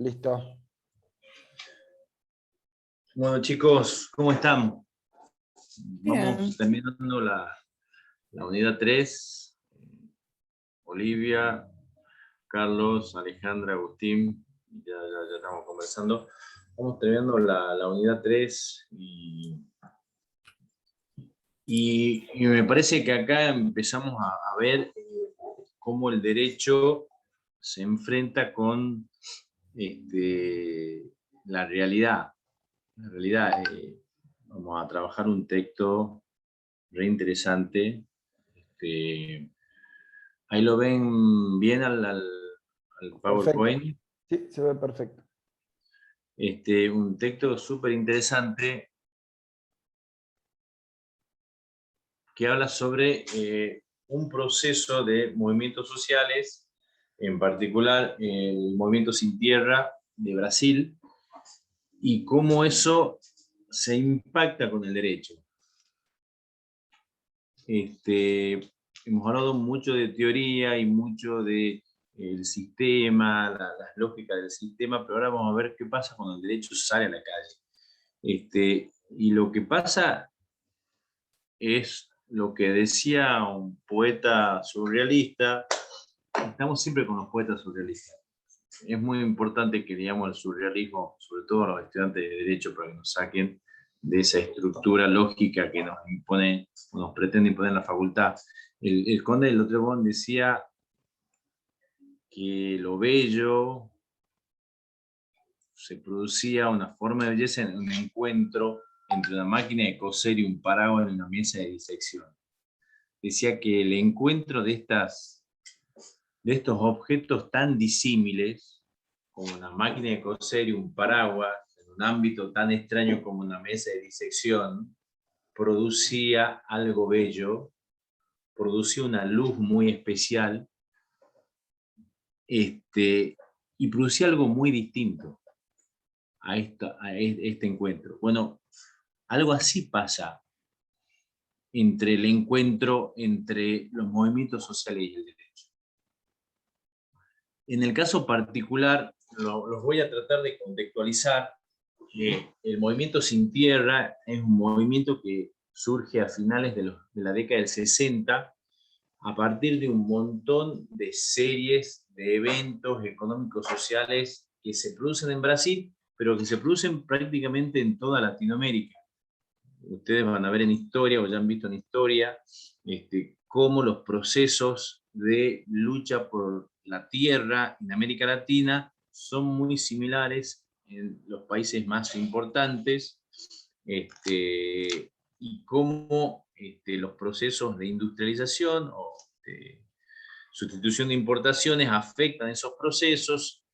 Listo. Bueno, chicos, ¿cómo están? Bien. Vamos terminando la unidad 3. Olivia, Carlos, Alejandra, Agustín, ya estamos conversando. Vamos terminando la unidad 3 y me parece que acá empezamos a ver cómo el derecho se enfrenta con la realidad. En realidad, vamos a trabajar un texto re interesante. Ahí lo ven bien al PowerPoint. Sí, se ve perfecto. Un texto súper interesante que habla sobre un proceso de movimientos sociales, en particular el movimiento Sin Tierra de Brasil, y cómo eso se impacta con el derecho. Hemos hablado mucho de teoría y mucho de el sistema, las lógicas del sistema, pero ahora vamos a ver qué pasa cuando el derecho sale a la calle. Y lo que pasa es lo que decía un poeta surrealista. Estamos siempre con los poetas surrealistas. Es muy importante que digamos el surrealismo, sobre todo a los estudiantes de derecho, para que nos saquen de esa estructura lógica que nos impone, nos pretende imponer la facultad. El conde de Lautrec decía que lo bello se producía una forma de belleza en un encuentro entre una máquina de coser y un paraguas en una mesa de disección. Decía que el encuentro de estos objetos tan disímiles, como una máquina de coser y un paraguas, en un ámbito tan extraño como una mesa de disección, producía algo bello, producía una luz muy especial, y producía algo muy distinto a este encuentro. Bueno, algo así pasa entre el encuentro entre los movimientos sociales y el derecho. En el caso particular, los voy a tratar de contextualizar. El movimiento Sin Tierra es un movimiento que surge a finales de la década del 60 a partir de un montón de series de eventos económicos sociales que se producen en Brasil, pero que se producen prácticamente en toda Latinoamérica. Ustedes van a ver en historia, o ya han visto en historia, cómo los procesos de lucha por la tierra en América Latina son muy similares en los países más importantes, y cómo los procesos de industrialización o de sustitución de importaciones afectan esos procesos,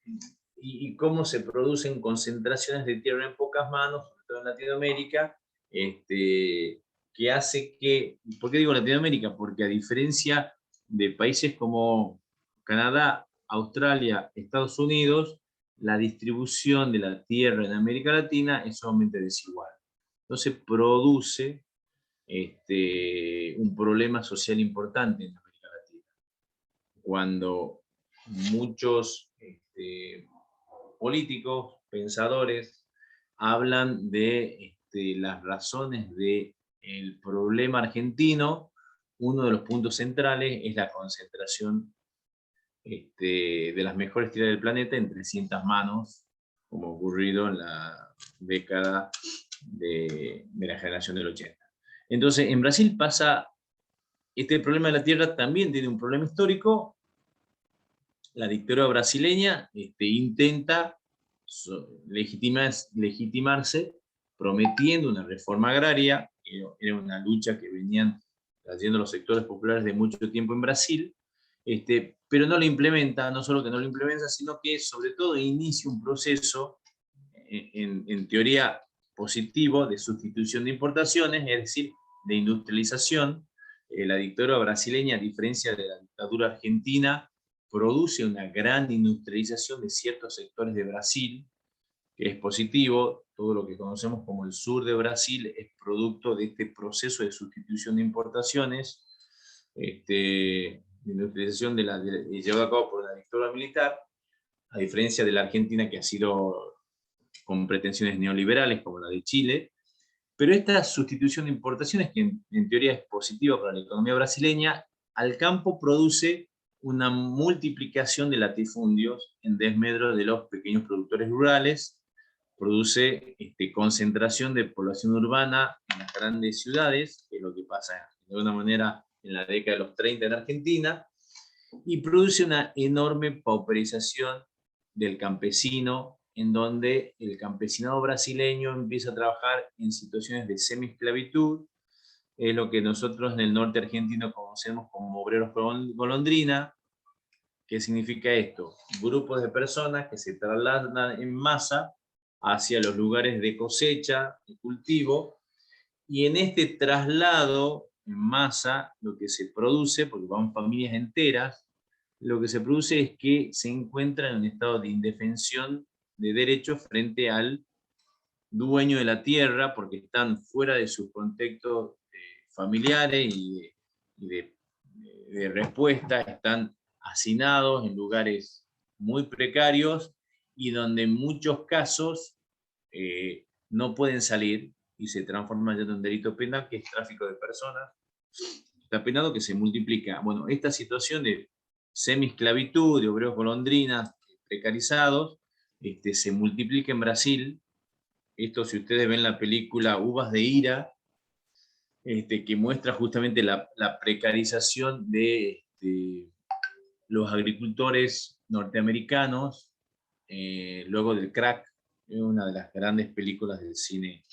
y cómo se producen concentraciones de tierra en pocas manos, sobre todo en Latinoamérica, que hace que, ¿por qué digo Latinoamérica? Porque a diferencia de países como Canadá, Australia, Estados Unidos, la distribución de la tierra en América Latina es sumamente desigual. Entonces produce un problema social importante en América Latina. Cuando muchos políticos, pensadores, hablan de las razones del problema argentino, uno de los puntos centrales es la concentración de las mejores tierras del planeta en 300 manos, como ocurrido en la década de la generación del 80. Entonces, en Brasil pasa, este problema de la tierra también tiene un problema histórico. La dictadura brasileña intenta legitimarse prometiendo una reforma agraria. Era una lucha que venían haciendo los sectores populares de mucho tiempo en Brasil, pero no lo implementa, no solo que no lo implementa, sino que sobre todo inicia un proceso, en teoría positivo, de sustitución de importaciones, es decir, de industrialización. La dictadura brasileña, a diferencia de la dictadura argentina, produce una gran industrialización de ciertos sectores de Brasil, que es positivo. Todo lo que conocemos como el sur de Brasil es producto de este proceso de sustitución de importaciones, de industrialización llevado a cabo por la dictadura militar. a diferencia de la Argentina, que ha sido con pretensiones neoliberales, como la de Chile. Pero esta sustitución de importaciones, que en teoría es positiva para la economía brasileña, al campo produce una multiplicación de latifundios en desmedro de los pequeños productores rurales, produce concentración de población urbana en las grandes ciudades, que es lo que pasa de alguna manera en la década de los 30 en Argentina, y produce una enorme pauperización del campesino, en donde el campesinado brasileño empieza a trabajar en situaciones de semi-esclavitud, es lo que nosotros en el norte argentino conocemos como obreros golondrina. ¿Qué significa esto? Grupos de personas que se trasladan en masa hacia los lugares de cosecha, de cultivo, y en este traslado en masa lo que se produce, porque van familias enteras, lo que se produce es que se encuentran en un estado de indefensión de derechos frente al dueño de la tierra, porque están fuera de sus contextos familiares y de respuesta, están hacinados en lugares muy precarios y donde en muchos casos no pueden salir y se transforma ya en un delito penal, que es tráfico de personas. Está penado, que se multiplica. Bueno, esta situación de semi-esclavitud, de obreros golondrinas precarizados, se multiplica en Brasil. Esto, si ustedes ven la película Uvas de Ira, que muestra justamente la precarización de los agricultores norteamericanos, luego del crack, es una de las grandes películas del cine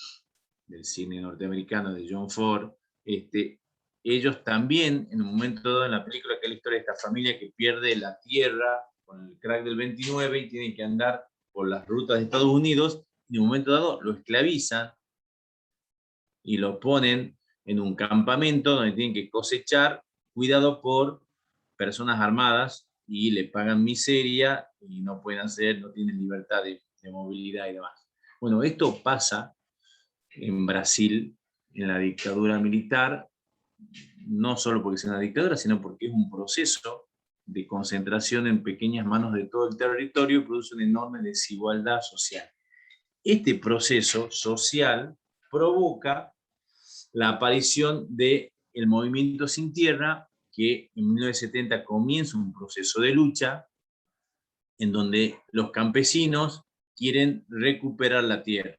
norteamericano de John Ford. Ellos también, en un momento dado en la película, que es la historia de esta familia que pierde la tierra con el crack del 29 y tienen que andar por las rutas de Estados Unidos, y en un momento dado lo esclavizan y lo ponen en un campamento donde tienen que cosechar, cuidado por personas armadas, y le pagan miseria y no pueden hacer, no tienen libertad de movilidad y demás. Bueno, esto pasa en Brasil, en la dictadura militar, no solo porque sea una dictadura, sino porque es un proceso de concentración en pequeñas manos de todo el territorio y produce una enorme desigualdad social. Este proceso social provoca la aparición del movimiento Sin Tierra, que en 1970 comienza un proceso de lucha en donde los campesinos quieren recuperar la tierra,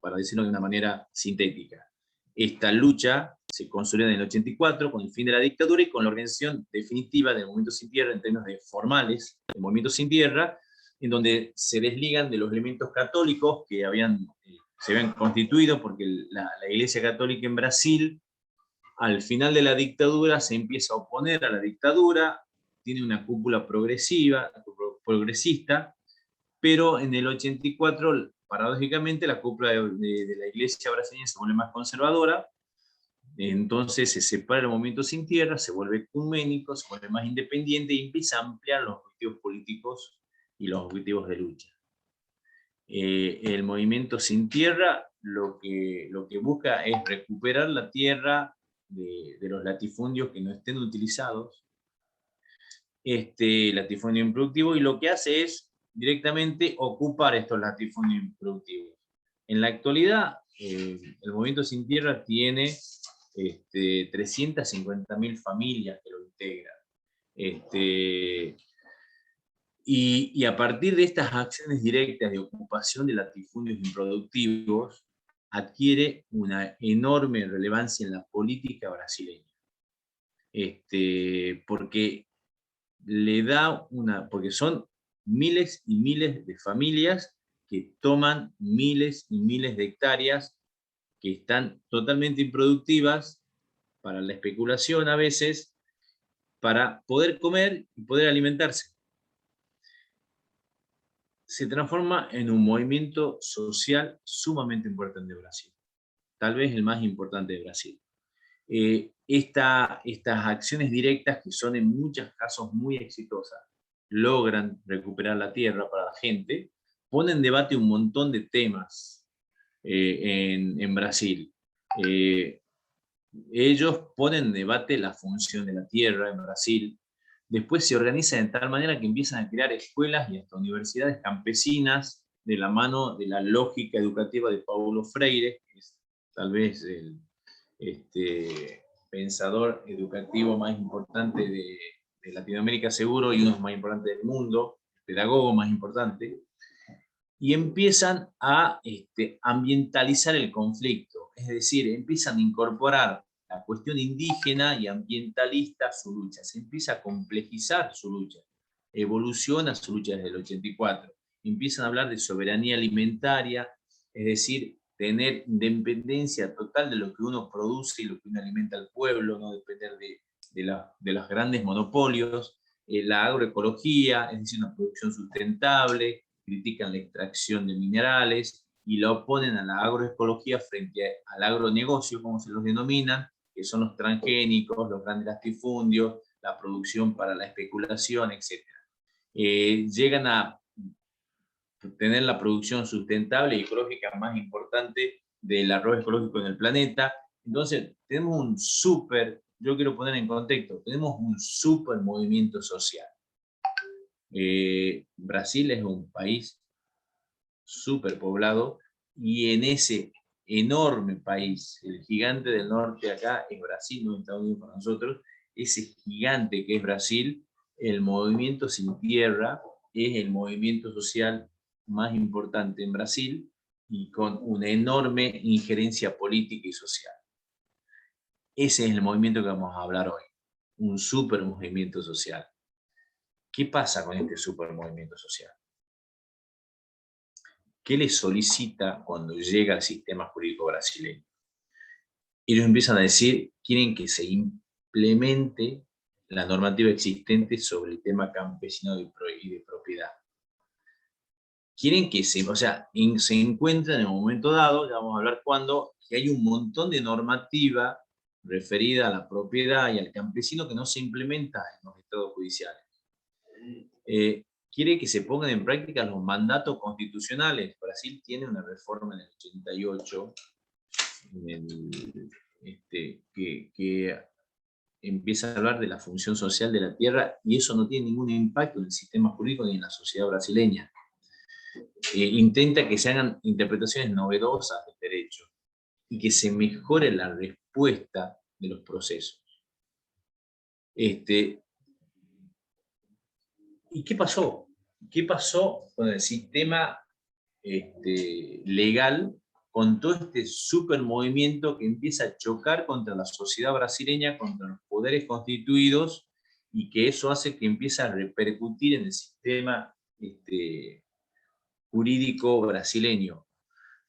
para decirlo de una manera sintética. Esta lucha se consolida en el 84 con el fin de la dictadura y con la organización definitiva del Movimiento Sin Tierra en términos de formales, del Movimiento Sin Tierra, en donde se desligan de los elementos católicos que se habían constituido, porque la Iglesia Católica en Brasil, al final de la dictadura, se empieza a oponer a la dictadura, tiene una cúpula progresista, pero en el 84, paradójicamente, la cúpula de la iglesia brasileña se vuelve más conservadora, entonces se separa el movimiento Sin Tierra, se vuelve ecuménico, se vuelve más independiente y empieza a ampliar los objetivos políticos y los objetivos de lucha. El movimiento Sin Tierra lo que busca es recuperar la tierra de los latifundios que no estén utilizados, latifundio improductivo, y lo que hace es directamente ocupar estos latifundios improductivos. En la actualidad, el Movimiento Sin Tierra tiene 350.000 familias que lo integran. Y a partir de estas acciones directas de ocupación de latifundios improductivos, adquiere una enorme relevancia en la política brasileña. Porque porque son miles y miles de familias que toman miles y miles de hectáreas que están totalmente improductivas para la especulación a veces, para poder comer y poder alimentarse. Se transforma en un movimiento social sumamente importante de Brasil, tal vez el más importante de Brasil. Estas acciones directas, que son en muchos casos muy exitosas, logran recuperar la tierra para la gente, ponen en debate un montón de temas en Brasil. Ellos ponen en debate la función de la tierra en Brasil, después se organizan de tal manera que empiezan a crear escuelas y hasta universidades campesinas de la mano de la lógica educativa de Paulo Freire, que es tal vez el pensador educativo más importante de Latinoamérica seguro y uno de los más importantes del mundo, pedagogo más importante, y empiezan a ambientalizar el conflicto, es decir, empiezan a incorporar la cuestión indígena y ambientalista a su lucha, se empieza a complejizar su lucha, evoluciona su lucha desde el 84, empiezan a hablar de soberanía alimentaria, es decir, tener independencia total de lo que uno produce y lo que uno alimenta al pueblo, no depender de los grandes monopolios, la agroecología, es decir, una producción sustentable, critican la extracción de minerales y la oponen a la agroecología frente al agronegocio, como se los denominan, que son los transgénicos, los grandes latifundios, la producción para la especulación, etc. Llegan a tener la producción sustentable y ecológica más importante del arroz ecológico en el planeta. Entonces, tenemos un yo quiero poner en contexto, tenemos un súper movimiento social. Brasil es un país súper poblado y en ese enorme país, el gigante del norte acá es Brasil, no Estados Unidos para nosotros, ese gigante que es Brasil, el movimiento sin tierra es el movimiento social más importante en Brasil y con una enorme injerencia política y social. Ese es el movimiento que vamos a hablar hoy, un super movimiento social. ¿Qué pasa con este super movimiento social? ¿Qué le solicita cuando llega al sistema jurídico brasileño? Ellos empiezan a decir, quieren que se implemente la normativa existente sobre el tema campesino y de propiedad. Quieren que se encuentran en un momento dado, ya vamos a hablar cuándo, que hay un montón de normativa referida a la propiedad y al campesino que no se implementa en los estados judiciales. Quiere que se pongan en práctica los mandatos constitucionales. Brasil tiene una reforma en el 88 que empieza a hablar de la función social de la tierra y eso no tiene ningún impacto en el sistema jurídico ni en la sociedad brasileña. Intenta que se hagan interpretaciones novedosas del derecho y que se mejore la respuesta de los procesos. ¿Y qué pasó? ¿Qué pasó con el sistema legal, con todo este super movimiento que empieza a chocar contra la sociedad brasileña, contra los poderes constituidos, y que eso hace que empiece a repercutir en el sistema jurídico brasileño?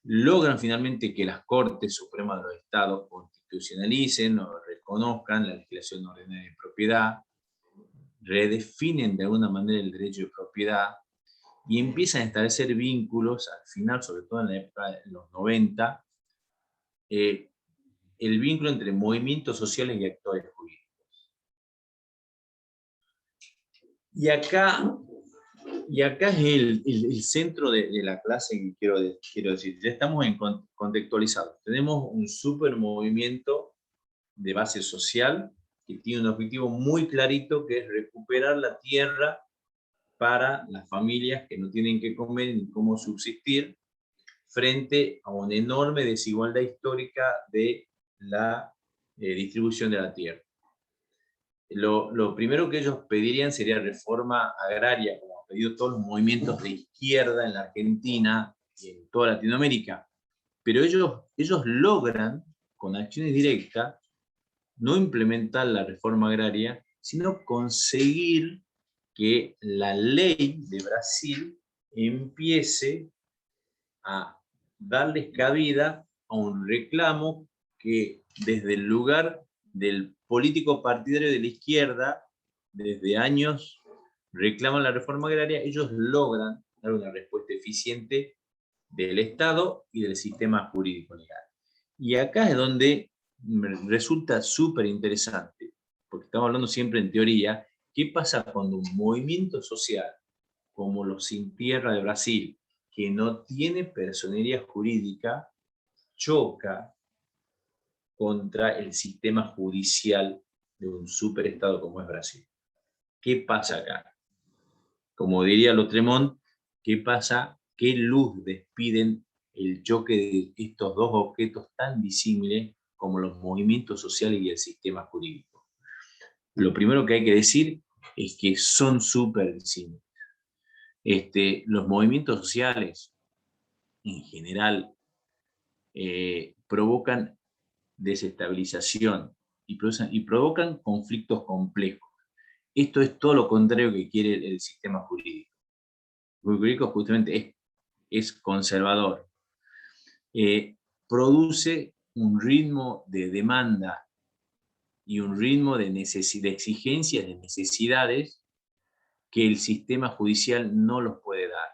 Logran finalmente que las Cortes Supremas de los Estados constitucionalicen o reconozcan la legislación ordinaria de propiedad, redefinen de alguna manera el derecho de propiedad, y empiezan a establecer vínculos, al final, sobre todo en la época de los 90, el vínculo entre movimientos sociales y actores jurídicos. Y acá es el centro de la clase que quiero decir. Ya estamos contextualizados. Tenemos un super movimiento de base social que tiene un objetivo muy clarito, que es recuperar la tierra para las familias que no tienen que comer ni cómo subsistir, frente a una enorme desigualdad histórica de la distribución de la tierra. Lo primero que ellos pedirían sería reforma agraria, como han pedido todos los movimientos de izquierda en la Argentina y en toda Latinoamérica, pero ellos logran, con acciones directas, no implementar la reforma agraria, sino conseguir que la ley de Brasil empiece a darles cabida a un reclamo que desde el lugar del político partidario de la izquierda, desde años reclaman la reforma agraria, ellos logran dar una respuesta eficiente del Estado y del sistema jurídico legal. Y acá es donde resulta súper interesante, porque estamos hablando siempre en teoría, ¿qué pasa cuando un movimiento social como los Sin Tierra de Brasil, que no tiene personería jurídica, choca contra el sistema judicial de un superestado como es Brasil? ¿qué pasa acá? Como diría Lautremont, ¿qué pasa? ¿Qué luz despiden el choque de estos dos objetos tan disímiles como los movimientos sociales y el sistema jurídico? Lo primero que hay que decir es que son súper disímiles. Los movimientos sociales, en general, provocan desestabilización y provocan conflictos complejos. Esto es todo lo contrario que quiere el sistema jurídico. El jurídico justamente es conservador. Produce un ritmo de demanda y un ritmo de exigencias, de necesidades que el sistema judicial no los puede dar.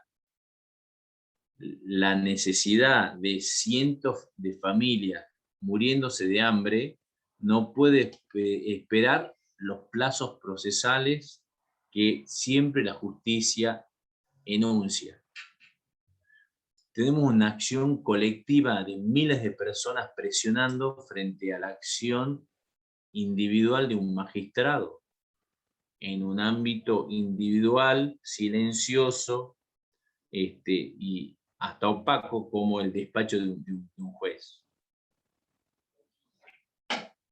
La necesidad de cientos de familias muriéndose de hambre no puede esperar los plazos procesales que siempre la justicia enuncia. Tenemos una acción colectiva de miles de personas presionando frente a la acción individual de un magistrado, en un ámbito individual, silencioso, y hasta opaco como el despacho de un juez.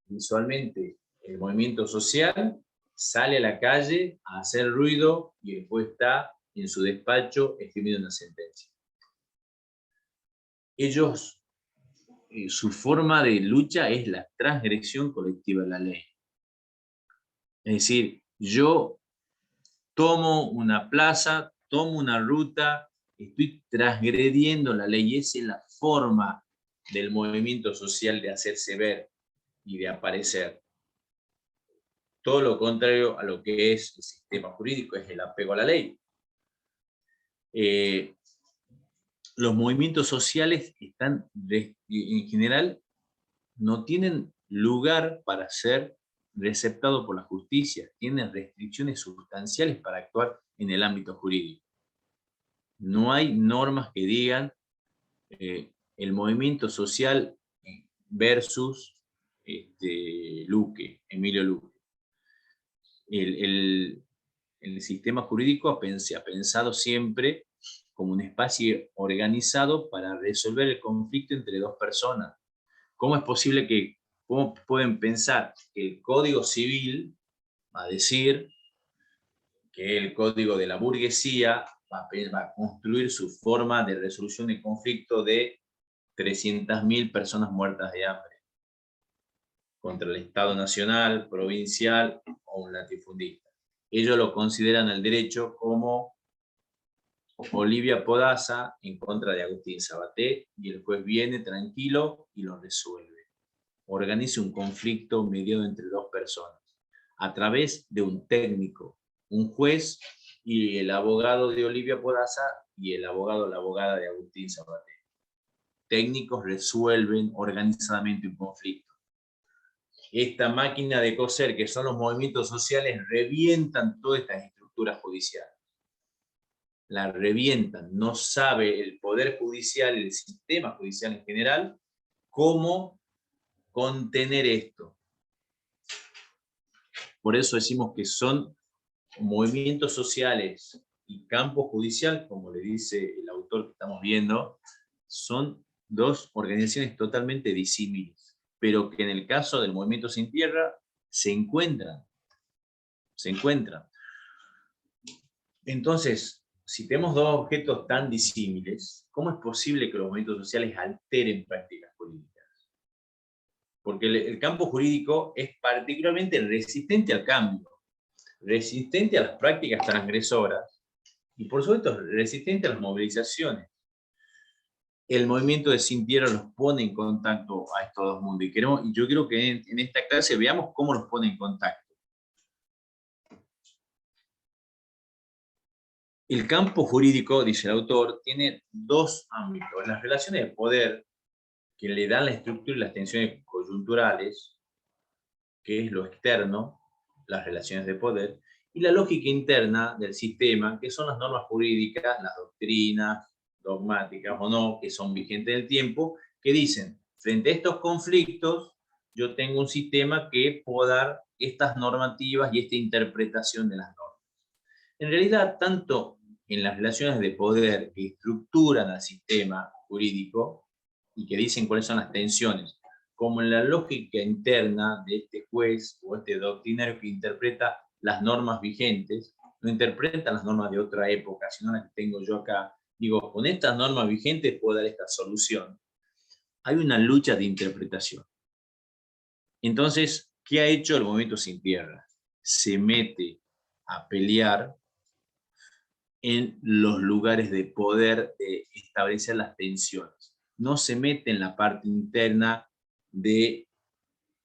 Visualmente, el movimiento social sale a la calle a hacer ruido y después está en su despacho escribiendo una sentencia. Ellos, su forma de lucha es la transgresión colectiva de la ley. Es decir, yo tomo una plaza, tomo una ruta, estoy transgrediendo la ley. Esa es la forma del movimiento social de hacerse ver y de aparecer. Todo lo contrario a lo que es el sistema jurídico, es el apego a la ley. Los movimientos sociales están, en general, no tienen lugar para ser receptados por la justicia, tienen restricciones sustanciales para actuar en el ámbito jurídico. No hay normas que digan el movimiento social versus Luque, Emilio Luque. El sistema jurídico se ha pensado siempre como un espacio organizado para resolver el conflicto entre dos personas. ¿Cómo es posible cómo pueden pensar que el Código Civil va a decir que el Código de la burguesía va a construir su forma de resolución de conflicto de 300.000 personas muertas de hambre contra el Estado nacional, provincial o un latifundista? Ellos lo consideran el derecho como Olivia Podaza en contra de Agustín Sabaté, y el juez viene tranquilo y lo resuelve. Organiza un conflicto mediado entre dos personas a través de un técnico, un juez y el abogado de Olivia Podaza y el abogado o la abogada de Agustín Sabaté. Técnicos resuelven organizadamente un conflicto. Esta máquina de coser que son los movimientos sociales revientan todas estas estructuras judiciales. La revientan. No sabe el Poder Judicial, el sistema judicial en general, cómo contener esto. Por eso decimos que son movimientos sociales y campo judicial, como le dice el autor que estamos viendo, son dos organizaciones totalmente disímiles, pero que en el caso del movimiento sin tierra se encuentran. Entonces, si tenemos dos objetos tan disímiles, ¿cómo es posible que los movimientos sociales alteren prácticas jurídicas? Porque el campo jurídico es particularmente resistente al cambio, resistente a las prácticas transgresoras y, por supuesto, resistente a las movilizaciones. El movimiento de Sin Tierra los pone en contacto a estos dos mundos y yo quiero que en esta clase veamos cómo los pone en contacto. El campo jurídico, dice el autor, tiene dos ámbitos: las relaciones de poder que le dan la estructura y las tensiones coyunturales, que es lo externo, las relaciones de poder, y la lógica interna del sistema, que son las normas jurídicas, las doctrinas, dogmáticas o no, que son vigentes en el tiempo, que dicen, frente a estos conflictos, yo tengo un sistema que puedo dar estas normativas y esta interpretación de las normas. En realidad, tanto en las relaciones de poder que estructuran al sistema jurídico y que dicen cuáles son las tensiones, como en la lógica interna de este juez o este doctrinario que interpreta las normas vigentes, no interpreta las normas de otra época, sino las que tengo yo acá. Digo, con estas normas vigentes puedo dar esta solución. Hay una lucha de interpretación. Entonces, ¿qué ha hecho el Movimiento Sin Tierra? Se mete a pelear en los lugares de poder de establecer las tensiones. No se mete en la parte interna de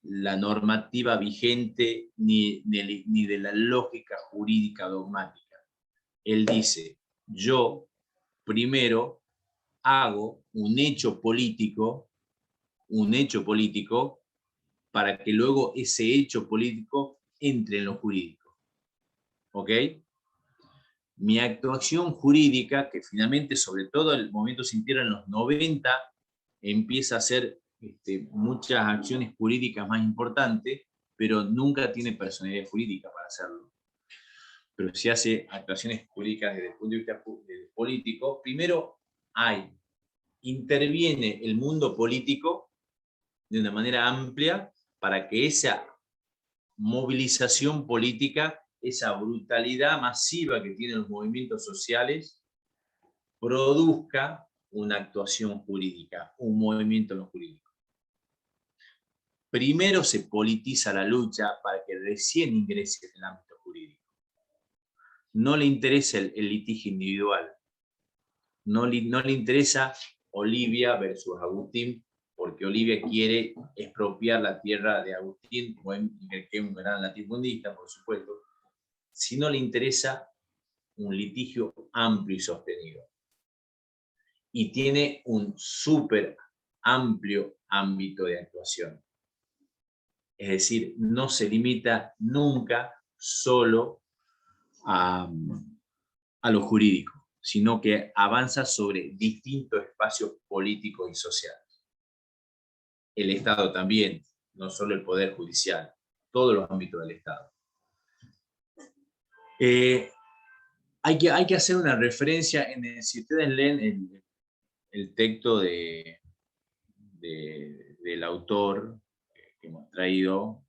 la normativa vigente ni de la lógica jurídica dogmática. Él dice, yo primero hago un hecho político para que luego ese hecho político entre en lo jurídico. ¿Ok? Mi actuación jurídica, que finalmente, sobre todo el Movimiento Sin Tierra en los 90, empieza a hacer muchas acciones jurídicas más importantes, pero nunca tiene personalidad jurídica para hacerlo. Pero si hace actuaciones jurídicas desde el punto de vista político, primero interviene el mundo político de una manera amplia para que esa movilización política, esa brutalidad masiva que tienen los movimientos sociales, produzca una actuación jurídica, un movimiento en lo jurídico. Primero se politiza la lucha para que recién ingrese en el ámbito jurídico. No le interesa el litigio individual. No le interesa Olivia versus Agustín, porque Olivia quiere expropiar la tierra de Agustín, que es un gran latifundista, por supuesto, si no le interesa un litigio amplio y sostenido. Y tiene un súper amplio ámbito de actuación. Es decir, no se limita nunca solo a lo jurídico, sino que avanza sobre distintos espacios políticos y sociales. El Estado también, no solo el Poder Judicial, todos los ámbitos del Estado. Hay que hacer una referencia, si ustedes leen el texto del autor que hemos traído,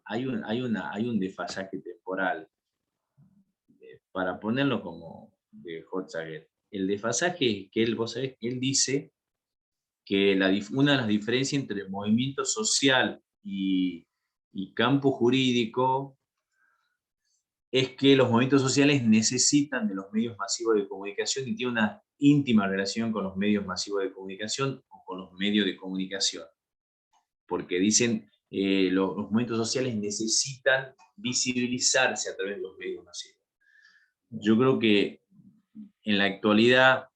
hay un desfasaje temporal, para ponerlo como de Hotzager. El desfasaje es que vos sabés que él dice que una de las diferencias entre movimiento social y campo jurídico es que los movimientos sociales necesitan de los medios masivos de comunicación y tienen una íntima relación con los medios masivos de comunicación o con los medios de comunicación. Porque dicen, los movimientos sociales necesitan visibilizarse a través de los medios masivos. Yo creo que en la actualidad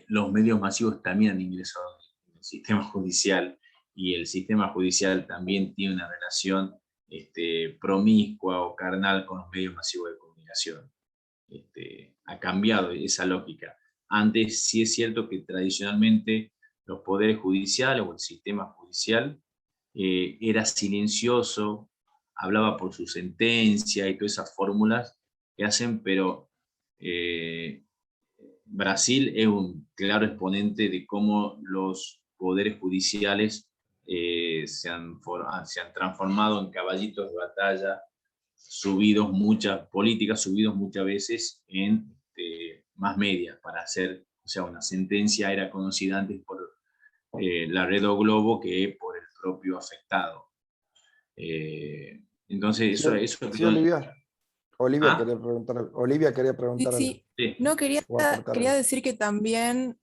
los medios masivos también han ingresado en el sistema judicial, y el sistema judicial también tiene una relación promiscua o carnal con los medios masivos de comunicación. Ha cambiado esa lógica. Antes sí es cierto que tradicionalmente los poderes judiciales o el sistema judicial era silencioso, hablaba por su sentencia y todas esas fórmulas que hacen, pero Brasil es un claro exponente de cómo los poderes judiciales se han transformado en caballitos de batalla, subidos muchas veces en más medias para hacer, o sea, una sentencia era conocida antes por la red o globo que por el propio afectado. Entonces, eso sí, Olivia. Olivia quería preguntar algo. Sí. No, quería decir que también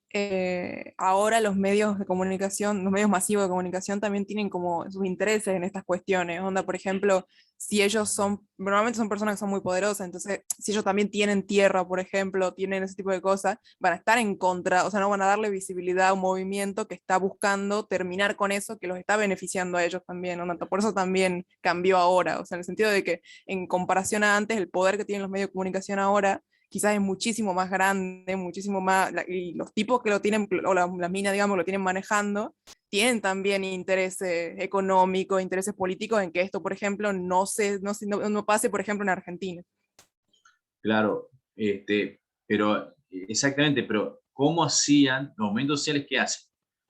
ahora los medios de comunicación, los medios masivos de comunicación también tienen como sus intereses en estas cuestiones. Onda, por ejemplo, si ellos normalmente son personas que son muy poderosas, entonces si ellos también tienen tierra, por ejemplo, tienen ese tipo de cosas, van a estar en contra, o sea, no van a darle visibilidad a un movimiento que está buscando terminar con eso, que los está beneficiando a ellos también. Onda, por eso también cambió ahora, o sea, en el sentido de que en comparación a antes, el poder que tienen los medios de comunicación ahora quizás es muchísimo más grande, muchísimo más, y los tipos que lo tienen, o las minas, digamos, lo tienen manejando, tienen también intereses económicos, intereses políticos en que esto, por ejemplo, no pase, por ejemplo, en Argentina. Claro, pero exactamente, pero ¿cómo hacían los movimientos sociales? ¿Qué hacen?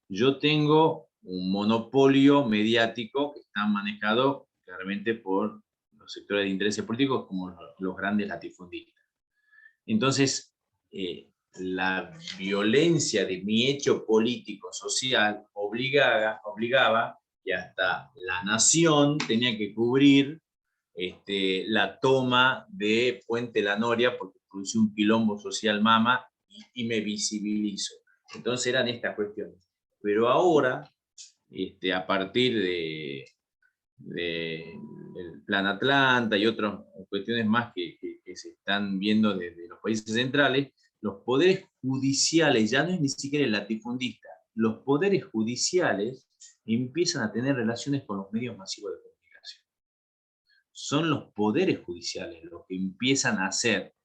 Yo tengo un monopolio mediático que está manejado claramente por los sectores de intereses políticos como los grandes latifundistas. Entonces, la violencia de mi hecho político social obligaba que hasta la nación tenía que cubrir la toma de Puente La Noria porque produce un quilombo social mama y me visibilizo. Entonces eran estas cuestiones. Pero ahora, a partir del Plan Atlanta y otras cuestiones más que se están viendo desde los países centrales, los poderes judiciales, ya no es ni siquiera el latifundista, los poderes judiciales empiezan a tener relaciones con los medios masivos de comunicación. Son los poderes judiciales los que empiezan a hacer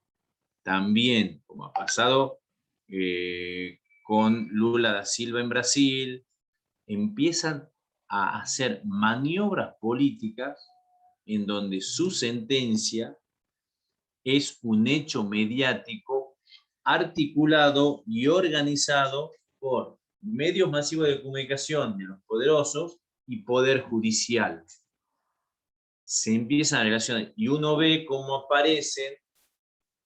también, como ha pasado con Lula da Silva en Brasil, empiezan a hacer maniobras políticas en donde su sentencia es un hecho mediático articulado y organizado por medios masivos de comunicación de los poderosos y poder judicial. Se empiezan a relacionar y uno ve cómo aparecen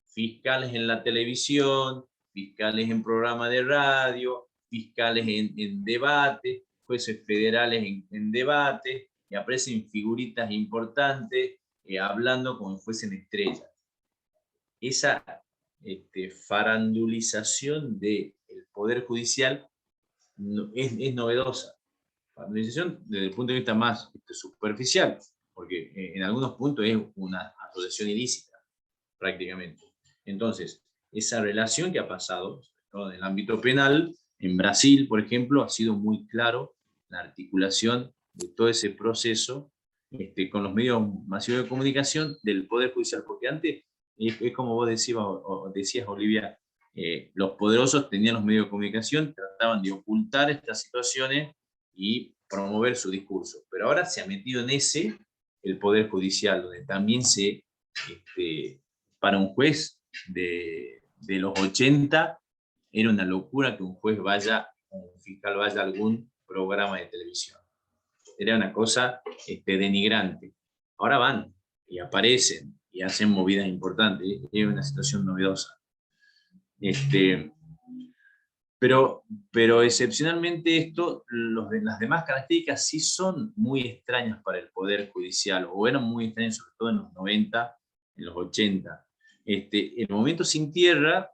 fiscales en la televisión, fiscales en programas de radio, fiscales en debate, jueces federales en debate, y aparecen figuritas importantes hablando como si fuesen estrellas. Esa farandulización del Poder Judicial es novedosa. Farandulización desde el punto de vista más superficial, porque en algunos puntos es una asociación ilícita, prácticamente. Entonces, esa relación que ha pasado, ¿no?, en el ámbito penal, en Brasil, por ejemplo, ha sido muy claro la articulación de todo ese proceso con los medios masivos de comunicación del Poder Judicial, porque antes, es como vos decías, Olivia, los poderosos tenían los medios de comunicación, trataban de ocultar estas situaciones y promover su discurso, pero ahora se ha metido en ese el Poder Judicial, donde también para un juez de los 80 era una locura que un juez vaya, un fiscal vaya a algún programa de televisión. Era una cosa denigrante. Ahora van y aparecen y hacen movidas importantes. Es una situación novedosa. Pero excepcionalmente las demás características sí son muy extrañas para el Poder Judicial, o eran muy extrañas sobre todo en los 90, en los 80. El Movimiento Sin Tierra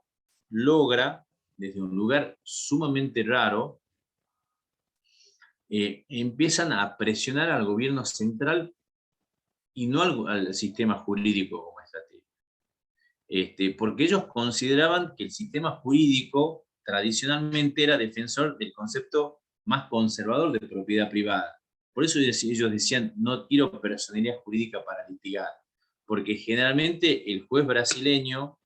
logra, desde un lugar sumamente raro, empiezan a presionar al gobierno central y no al sistema jurídico como estrategia. Porque ellos consideraban que el sistema jurídico tradicionalmente era defensor del concepto más conservador de propiedad privada. Por eso ellos decían, no quiero personería jurídica para litigar, porque generalmente el juez brasileño,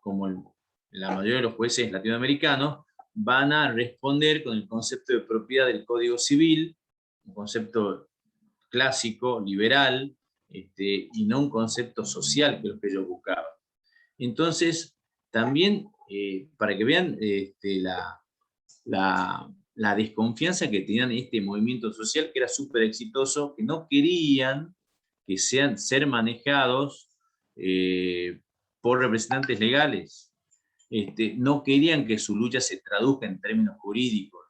como la mayoría de los jueces latinoamericanos, van a responder con el concepto de propiedad del Código Civil, un concepto clásico, liberal, y no un concepto social, que es lo que ellos buscaban. Entonces, también, para que vean la desconfianza que tenían en este movimiento social, que era súper exitoso, que no querían que ser manejados por representantes legales. No querían que su lucha se traduzca en términos jurídicos.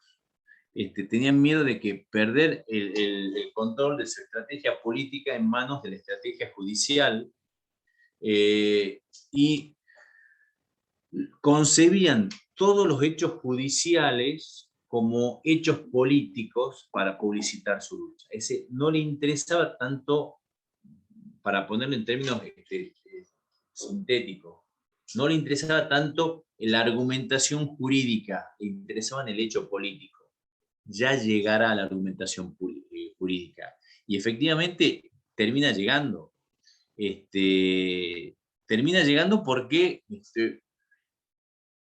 Tenían miedo de que perder el control de su estrategia política en manos de la estrategia judicial, y concebían todos los hechos judiciales como hechos políticos para publicitar su lucha. Ese no le interesaba tanto, para ponerlo en términos sintéticos, no le interesaba tanto la argumentación jurídica, le interesaba el hecho político. Ya llegará a la argumentación jurídica. Y efectivamente termina llegando. Termina llegando porque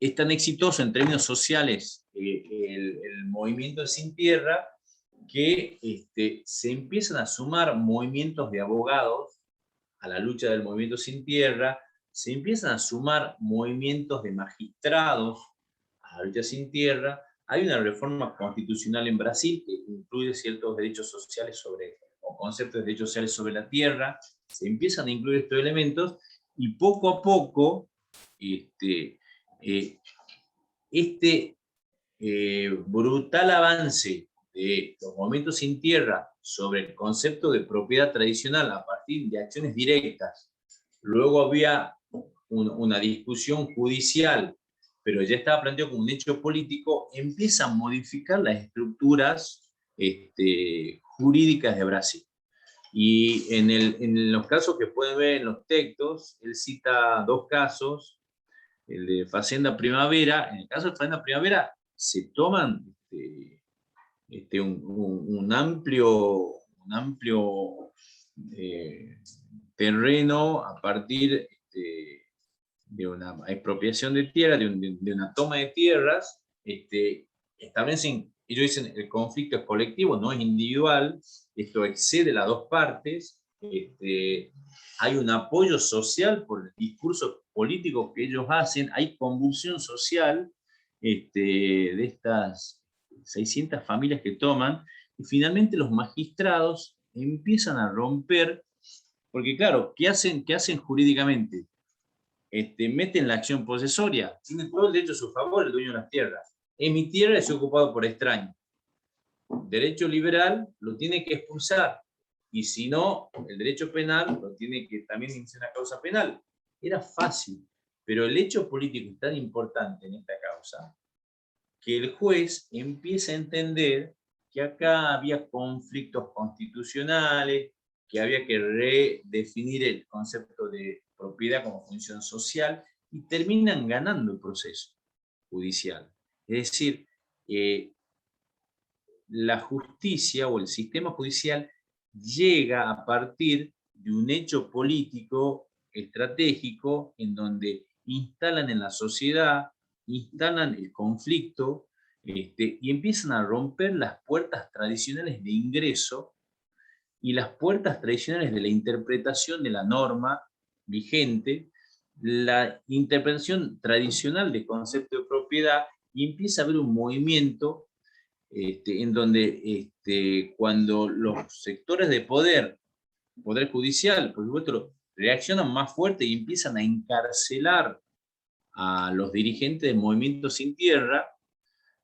es tan exitoso en términos sociales el movimiento Sin Tierra, que se empiezan a sumar movimientos de abogados a la lucha del movimiento Sin Tierra, se empiezan a sumar movimientos de magistrados a la lucha Sin Tierra. Hay una reforma constitucional en Brasil que incluye ciertos derechos sociales o conceptos de derechos sociales sobre la tierra. Se empiezan a incluir estos elementos y poco a poco brutal avance de los movimientos Sin Tierra sobre el concepto de propiedad tradicional a partir de acciones directas. Luego había una discusión judicial, pero ya estaba planteado como un hecho político, empieza a modificar las estructuras jurídicas de Brasil. Y en los casos que pueden ver en los textos, él cita dos casos, el de Fazenda Primavera. En el caso de Fazenda Primavera se toman un amplio terreno a partir de una expropiación de tierra, de una toma de tierras. Establecen, ellos dicen, el conflicto es colectivo, no es individual, esto excede las dos partes, hay un apoyo social por el discurso político que ellos hacen, hay convulsión social de estas 600 familias que toman, y finalmente los magistrados empiezan a romper, porque claro, ¿qué hacen jurídicamente? Meten la acción posesoria, tiene todo el derecho a su favor el dueño de las tierras. En mi tierra es ocupado por extraños. Derecho liberal lo tiene que expulsar, y si no, el derecho penal lo tiene que también iniciar una causa penal. Era fácil, pero el hecho político es tan importante en esta causa que el juez empieza a entender que acá había conflictos constitucionales, que había que redefinir el concepto de propiedad como función social, y terminan ganando el proceso judicial. Es decir, la justicia o el sistema judicial llega a partir de un hecho político estratégico en donde instalan en la sociedad, instalan el conflicto, y empiezan a romper las puertas tradicionales de ingreso y las puertas tradicionales de la interpretación de la norma vigente, la interpretación tradicional del concepto de propiedad, y empieza a haber un movimiento en donde cuando los sectores de poder judicial, por supuesto, reaccionan más fuerte y empiezan a encarcelar a los dirigentes del movimiento Sin Tierra,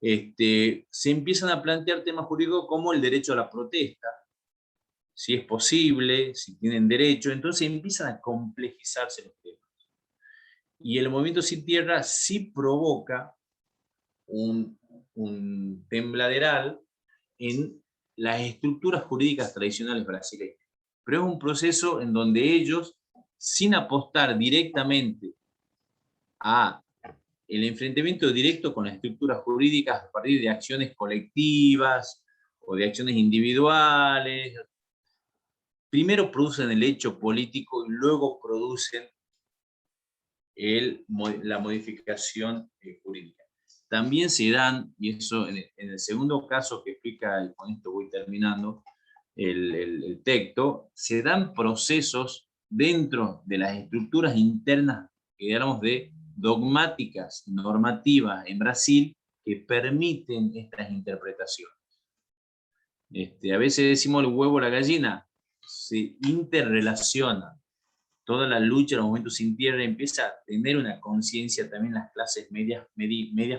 se empiezan a plantear temas jurídicos como el derecho a la protesta, si es posible, si tienen derecho. Entonces empiezan a complejizarse los temas. Y el movimiento Sin Tierra sí provoca un tembladeral en las estructuras jurídicas tradicionales brasileñas. Pero es un proceso en donde ellos, sin apostar directamente a el enfrentamiento directo con las estructuras jurídicas a partir de acciones colectivas o de acciones individuales, primero producen el hecho político y luego producen la modificación jurídica. También se dan, y eso en el segundo caso que explica, y con esto voy terminando el texto, se dan procesos dentro de las estructuras internas, que digamos, de dogmáticas normativas en Brasil, que permiten estas interpretaciones. A veces decimos el huevo o la gallina, se interrelacionan. Toda la lucha en los momentos Sin Tierra empieza a tener una conciencia también en las clases medias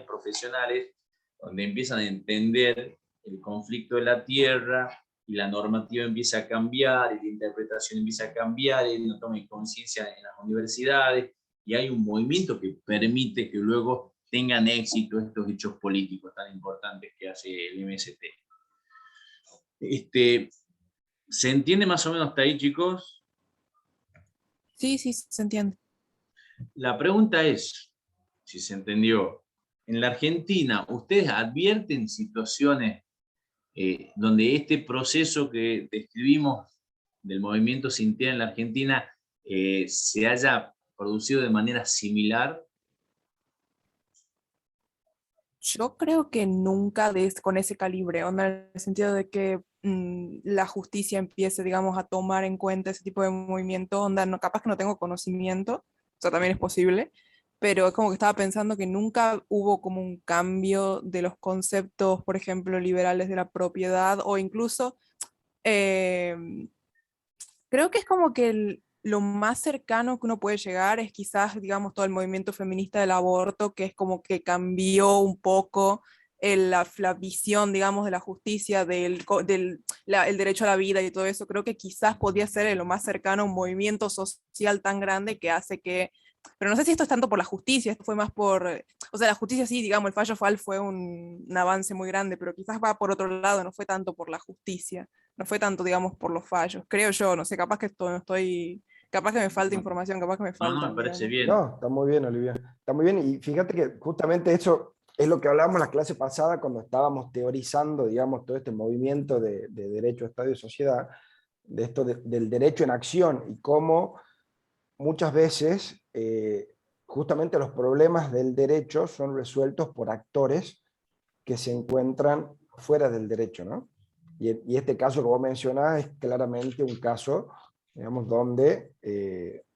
profesionales, donde empiezan a entender el conflicto de la tierra, y la normativa empieza a cambiar, y la interpretación empieza a cambiar, y no toma conciencia en las universidades, y hay un movimiento que permite que luego tengan éxito estos hechos políticos tan importantes que hace el MST. ¿Se entiende más o menos hasta ahí, chicos? Sí, sí, se entiende. La pregunta es, si se entendió, en la Argentina, ¿ustedes advierten situaciones donde este proceso que describimos del movimiento Sin Tierra en la Argentina se haya producido de manera similar? Yo creo que nunca con ese calibre, onda, en el sentido de que la justicia empiece, digamos, a tomar en cuenta ese tipo de movimiento, onda, no, capaz que no tengo conocimiento, o sea, también es posible, pero es como que estaba pensando que nunca hubo como un cambio de los conceptos, por ejemplo, liberales de la propiedad, o incluso, eh, creo que es como que lo más cercano que uno puede llegar es quizás, digamos, todo el movimiento feminista del aborto, que es como que cambió un poco la visión, digamos, de la justicia, el derecho a la vida y todo eso. Creo que quizás podría ser lo más cercano a un movimiento social tan grande que hace que... Pero no sé si esto es tanto por la justicia, esto fue más por... O sea, la justicia sí, digamos, el fallo FAL fue un avance muy grande, pero quizás va por otro lado, no fue tanto por la justicia. No fue tanto, digamos, por los fallos. Creo yo, no sé, capaz que esto no estoy, capaz que me falta información, capaz que me No, no, me faltan, parece digamos. bien. No, está muy bien, Olivia. Está muy bien. Y fíjate que justamente eso es lo que hablábamos en la clase pasada cuando estábamos teorizando, digamos, todo este movimiento de derecho, Estado y sociedad, de esto del derecho en acción y cómo muchas veces justamente los problemas del derecho son resueltos por actores que se encuentran fuera del derecho, ¿no? Y este caso que vos mencionás es claramente un caso, digamos, donde,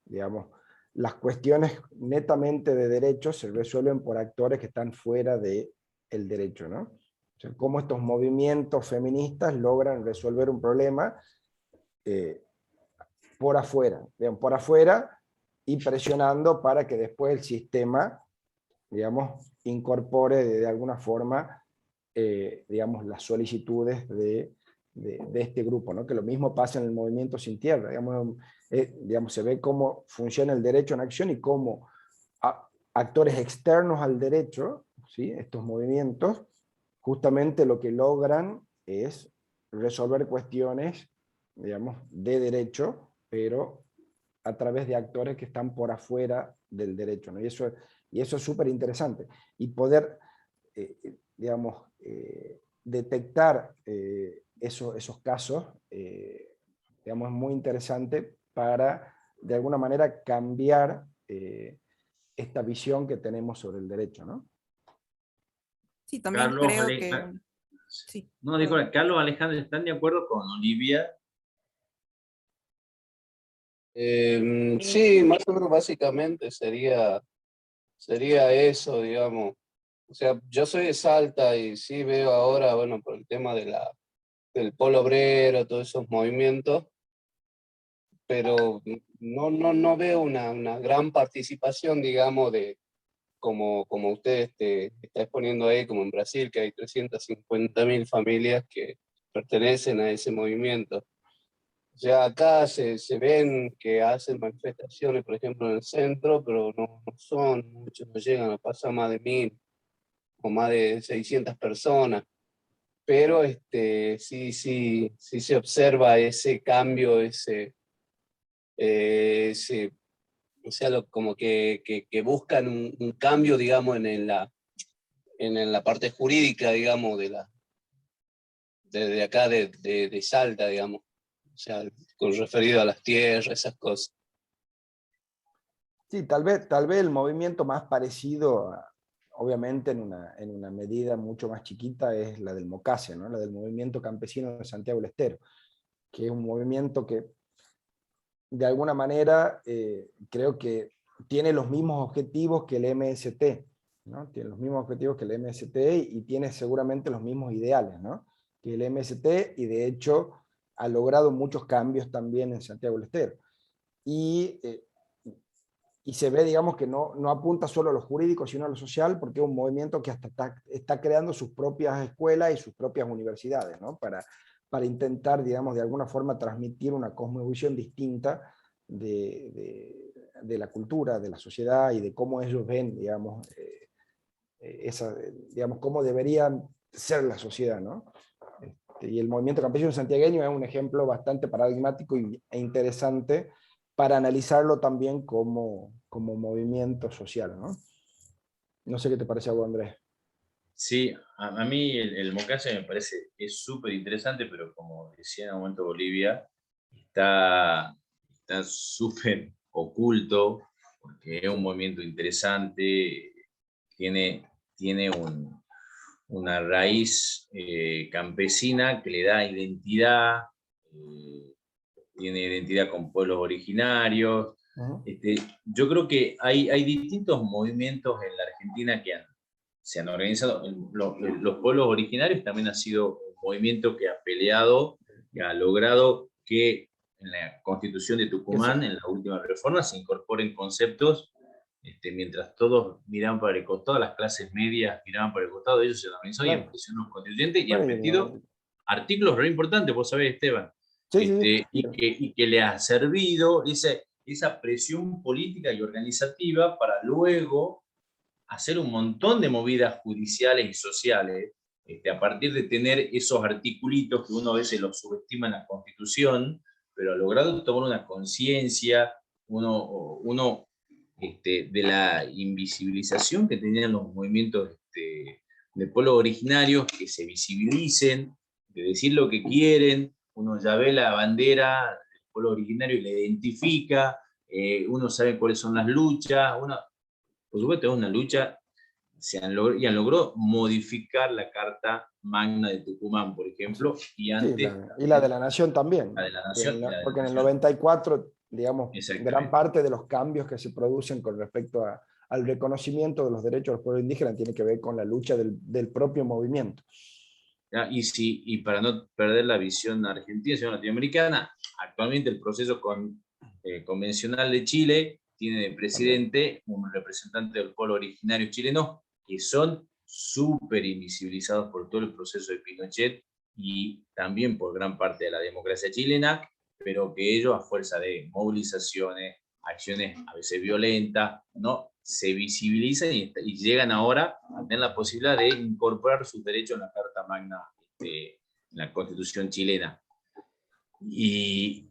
digamos, las cuestiones netamente de derecho se resuelven por actores que están fuera del derecho, ¿no? O sea, cómo estos movimientos feministas logran resolver un problema eh, por afuera, digamos, por afuera y presionando para que después el sistema, digamos, incorpore de alguna forma, digamos, las solicitudes de este grupo, ¿no? Que lo mismo pasa en el movimiento Sin Tierra, digamos, se ve cómo funciona el derecho en acción y cómo actores externos al derecho, ¿sí? Estos movimientos, justamente lo que logran es resolver cuestiones, digamos, de derecho, pero a través de actores que están por afuera del derecho, ¿no? Y eso es súper interesante. Y poder, digamos, detectar esos casos, digamos, es muy interesante para, de alguna manera, cambiar esta visión que tenemos sobre el derecho, ¿no? Sí, también Carlos, creo que, sí, no, dijo, perdón. Carlos, Alejandro, ¿están de acuerdo con Olivia? Sí, más o menos básicamente sería eso, digamos. O sea, yo soy de Salta y sí veo ahora, bueno, por el tema del polo obrero, todos esos movimientos, pero no veo una gran participación, digamos, como usted está exponiendo ahí, como en Brasil, que hay 350.000 familias que pertenecen a ese movimiento. O sea, acá se ven que hacen manifestaciones, por ejemplo, en el centro, pero no son muchos, no llegan a pasar más de 1.000 o más de 600 personas. Pero sí se observa ese cambio, ese o sea, como que buscan un cambio, digamos, en la parte jurídica, digamos, de acá de Salta, digamos. O sea, con referido a las tierras, esas cosas. Sí, tal vez el movimiento más parecido, obviamente en una medida mucho más chiquita, es la del MOCASE, ¿no? La del Movimiento Campesino de Santiago del Estero, que es un movimiento que de alguna manera creo que tiene los mismos objetivos que el MST, ¿no? Tiene los mismos objetivos que el MST y tiene seguramente los mismos ideales, ¿no? Que el MST, y de hecho ha logrado muchos cambios también en Santiago del Estero. Y, y se ve, digamos, que no apunta solo a lo jurídico, sino a lo social, porque es un movimiento que hasta está creando sus propias escuelas y sus propias universidades, ¿no? Para intentar, digamos, de alguna forma transmitir una cosmovisión distinta de la cultura, de la sociedad y de cómo ellos ven, digamos, digamos, cómo deberían ser la sociedad, ¿no? Y el movimiento campesino santiagueño es un ejemplo bastante paradigmático e interesante para analizarlo también como movimiento social, ¿no? No sé qué te parece a vos, Andrés. Sí, a mí el Mocase me parece es súper interesante, pero como decía en un momento Bolivia, está súper oculto, porque es un movimiento interesante, tiene una raíz campesina que le da identidad, tiene identidad con pueblos originarios. Yo creo que hay distintos movimientos en la Argentina que se han organizado. Los pueblos originarios también ha sido un movimiento que ha peleado, que ha logrado que en la Constitución de Tucumán, en la última reforma, se incorporen conceptos. Mientras todos miraban para el costado, las clases medias miraban para el costado, ellos se organizaron y pusieron los constituyentes y han metido artículos re importantes, vos sabés, Esteban, y que le ha servido esa presión política y organizativa para luego hacer un montón de movidas judiciales y sociales, a partir de tener esos articulitos que uno a veces los subestima en la Constitución, pero ha logrado tomar una conciencia, uno de la invisibilización que tenían los movimientos de pueblos originarios, que se visibilicen, de decir lo que quieren. Uno ya ve la bandera del pueblo originario y la identifica, uno sabe cuáles son las luchas, por supuesto es una lucha, han logrado modificar la Carta Magna de Tucumán, por ejemplo, y antes... y la de la Nación también. La de la Nación. Porque en el 94, digamos, gran parte de los cambios que se producen con respecto al reconocimiento de los derechos de los pueblos indígenas tiene que ver con la lucha del propio movimiento. Y para no perder la visión argentina, sino latinoamericana, actualmente el proceso convencional de Chile tiene de presidente un representante del pueblo originario chileno, que son súper invisibilizados por todo el proceso de Pinochet y también por gran parte de la democracia chilena, pero que ellos, a fuerza de movilizaciones, acciones a veces violentas, ¿no?, se visibilizan y llegan ahora a tener la posibilidad de incorporar sus derechos en la Carta Magna, en la Constitución chilena. Y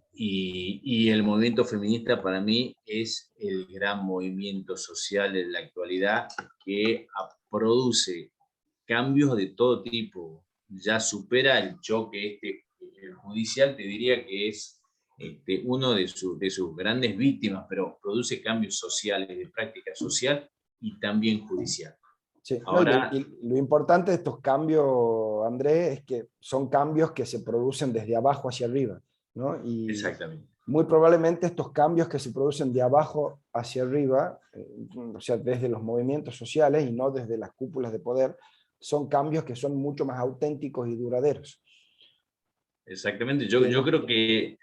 el movimiento feminista para mí es el gran movimiento social de la actualidad que produce cambios de todo tipo. Ya supera el choque el judicial, te diría que es uno de sus grandes víctimas, pero produce cambios sociales, de práctica social y también judicial. Sí. Ahora, y lo importante de estos cambios, Andrés, es que son cambios que se producen desde abajo hacia arriba, ¿no? Y exactamente. Muy probablemente estos cambios que se producen de abajo hacia arriba, o sea, desde los movimientos sociales y no desde las cúpulas de poder, son cambios que son mucho más auténticos y duraderos. Exactamente, yo creo que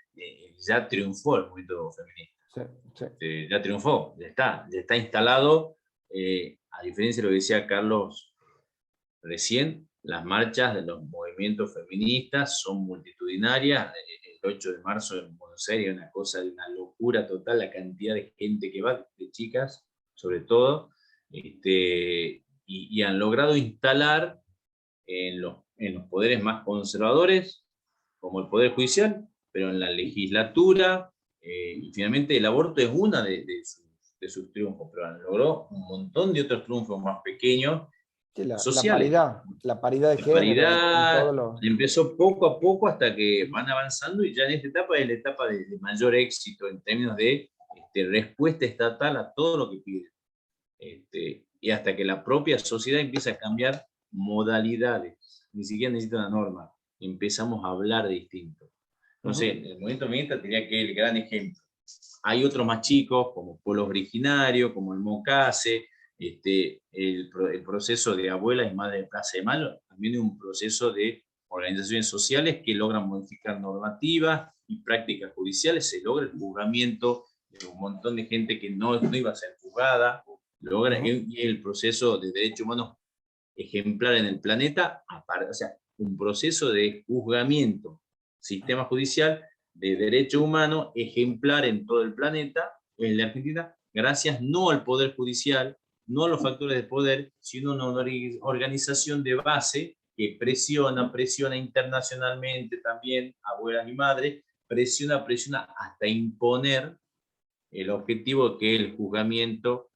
ya triunfó el movimiento feminista. Sí. Ya triunfó, ya está instalado. A diferencia de lo que decía Carlos recién, las marchas de los movimientos feministas son multitudinarias. El 8 de marzo en Buenos Aires, una cosa de una locura total, la cantidad de gente que va, de chicas sobre todo, y han logrado instalar en los poderes más conservadores, como el Poder Judicial, pero en la legislatura, y finalmente el aborto es una de sus triunfos, pero han logrado un montón de otros triunfos más pequeños, sociales. La paridad de género. Empezó poco a poco hasta que van avanzando, y ya en esta etapa es la etapa de mayor éxito en términos de respuesta estatal a todo lo que piden. Y hasta que la propia sociedad empieza a cambiar modalidades, ni siquiera necesita una norma, empezamos a hablar distinto. Entonces, el movimiento feminista tenía que el gran ejemplo. Hay otros más chicos, como pueblos originarios, como el MOCASE, el proceso de Abuelas y Madres de Plaza de Mayo, también es un proceso de organizaciones sociales que logran modificar normativas y prácticas judiciales, se logra el juzgamiento de un montón de gente que no iba a ser juzgada, logra el proceso de derechos humanos ejemplar en el planeta, o sea, un proceso de juzgamiento, sistema judicial de derecho humano ejemplar en todo el planeta, en la Argentina, gracias no al Poder Judicial, no a los factores de poder, sino a una organización de base que presiona internacionalmente también, abuelas y madres, presiona hasta imponer el objetivo que es el juzgamiento,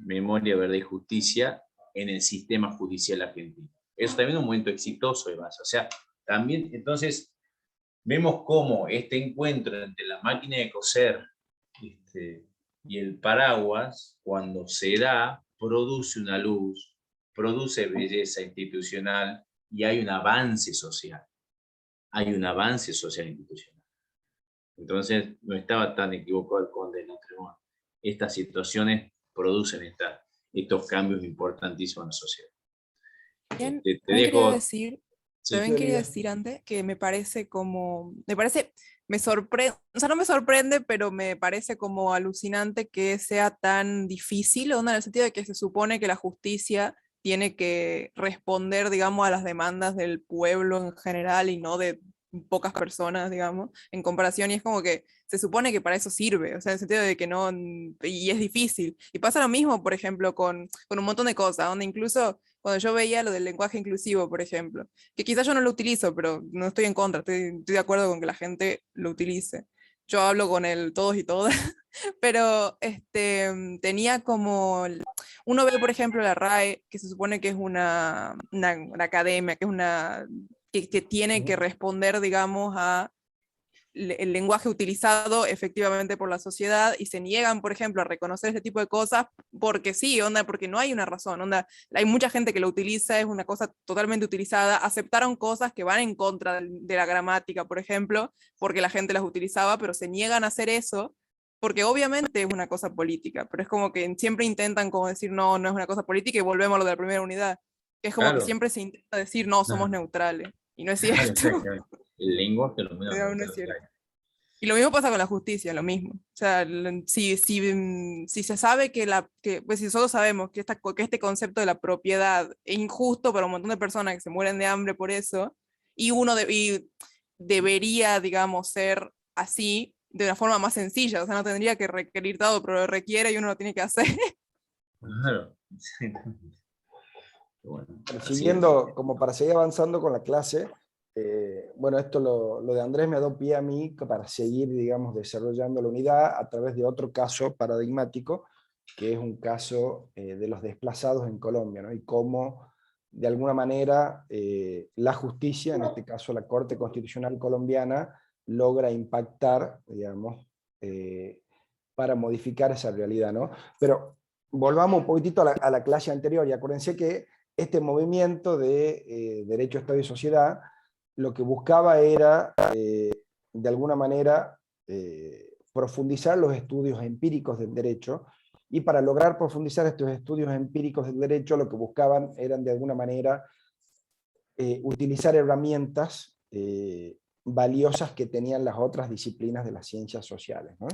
memoria, verdad y justicia en el sistema judicial argentino. Eso también es un momento exitoso de base. O sea, también, entonces, vemos cómo este encuentro entre la máquina de coser y el paraguas, cuando se da, produce una luz, produce belleza institucional y hay un avance social. Hay un avance social institucional. Entonces, no estaba tan equivocado el conde de Notre Dame. Estas situaciones producen estos cambios importantísimos en la sociedad. Bien, Te también quería dejo... decir, Sí. también quería decir antes que me sorprende, o sea, no me sorprende, pero me parece como alucinante que sea tan difícil, onda, en el sentido de que se supone que la justicia tiene que responder, digamos, a las demandas del pueblo en general y no de pocas personas, digamos, en comparación, y es como que se supone que para eso sirve, o sea, en el sentido de que no, y es difícil. Y pasa lo mismo, por ejemplo, con un montón de cosas, donde incluso cuando yo veía lo del lenguaje inclusivo, por ejemplo, que quizás yo no lo utilizo, pero no estoy en contra, estoy de acuerdo con que la gente lo utilice. Yo hablo con el todos y todas, pero tenía como, uno ve por ejemplo la RAE, que se supone que es una academia, que es que tiene que responder, digamos, a el lenguaje utilizado efectivamente por la sociedad y se niegan, por ejemplo, a reconocer este tipo de cosas porque sí, onda, porque no hay una razón, onda, hay mucha gente que lo utiliza, es una cosa totalmente utilizada, aceptaron cosas que van en contra de la gramática, por ejemplo, porque la gente las utilizaba, pero se niegan a hacer eso porque obviamente es una cosa política, pero es como que siempre intentan como decir, no, no es una cosa política y volvemos a lo de la primera unidad, que es como que Claro, siempre se intenta decir, no, somos claro, neutrales, y no es claro, cierto. exactamente. El lenguaje es lo menos No, no neutral es que cierto. hay. Y lo mismo pasa con la justicia, lo mismo. O sea, si se sabe pues si nosotros sabemos que este concepto de la propiedad es injusto para un montón de personas que se mueren de hambre por eso, y debería, digamos, ser así, de una forma más sencilla, o sea, no tendría que requerir todo, pero lo requiere y uno lo tiene que hacer. Claro, exactamente. Bueno, Bueno, así es. siguiendo, como para seguir avanzando con la clase, bueno, esto lo de Andrés me ha dado pie a mí para seguir, digamos, desarrollando la unidad a través de otro caso paradigmático, que es un caso de los desplazados en Colombia, ¿no? Y cómo, de alguna manera, la justicia, en este caso la Corte Constitucional Colombiana, logra impactar, digamos, para modificar esa realidad, ¿no? Pero volvamos un poquitito a la clase anterior y acuérdense que este movimiento de derecho, Estado y sociedad lo que buscaba era, de alguna manera, profundizar los estudios empíricos del derecho, y para lograr profundizar estos estudios empíricos del derecho lo que buscaban eran de alguna manera utilizar herramientas valiosas que tenían las otras disciplinas de las ciencias sociales, ¿no?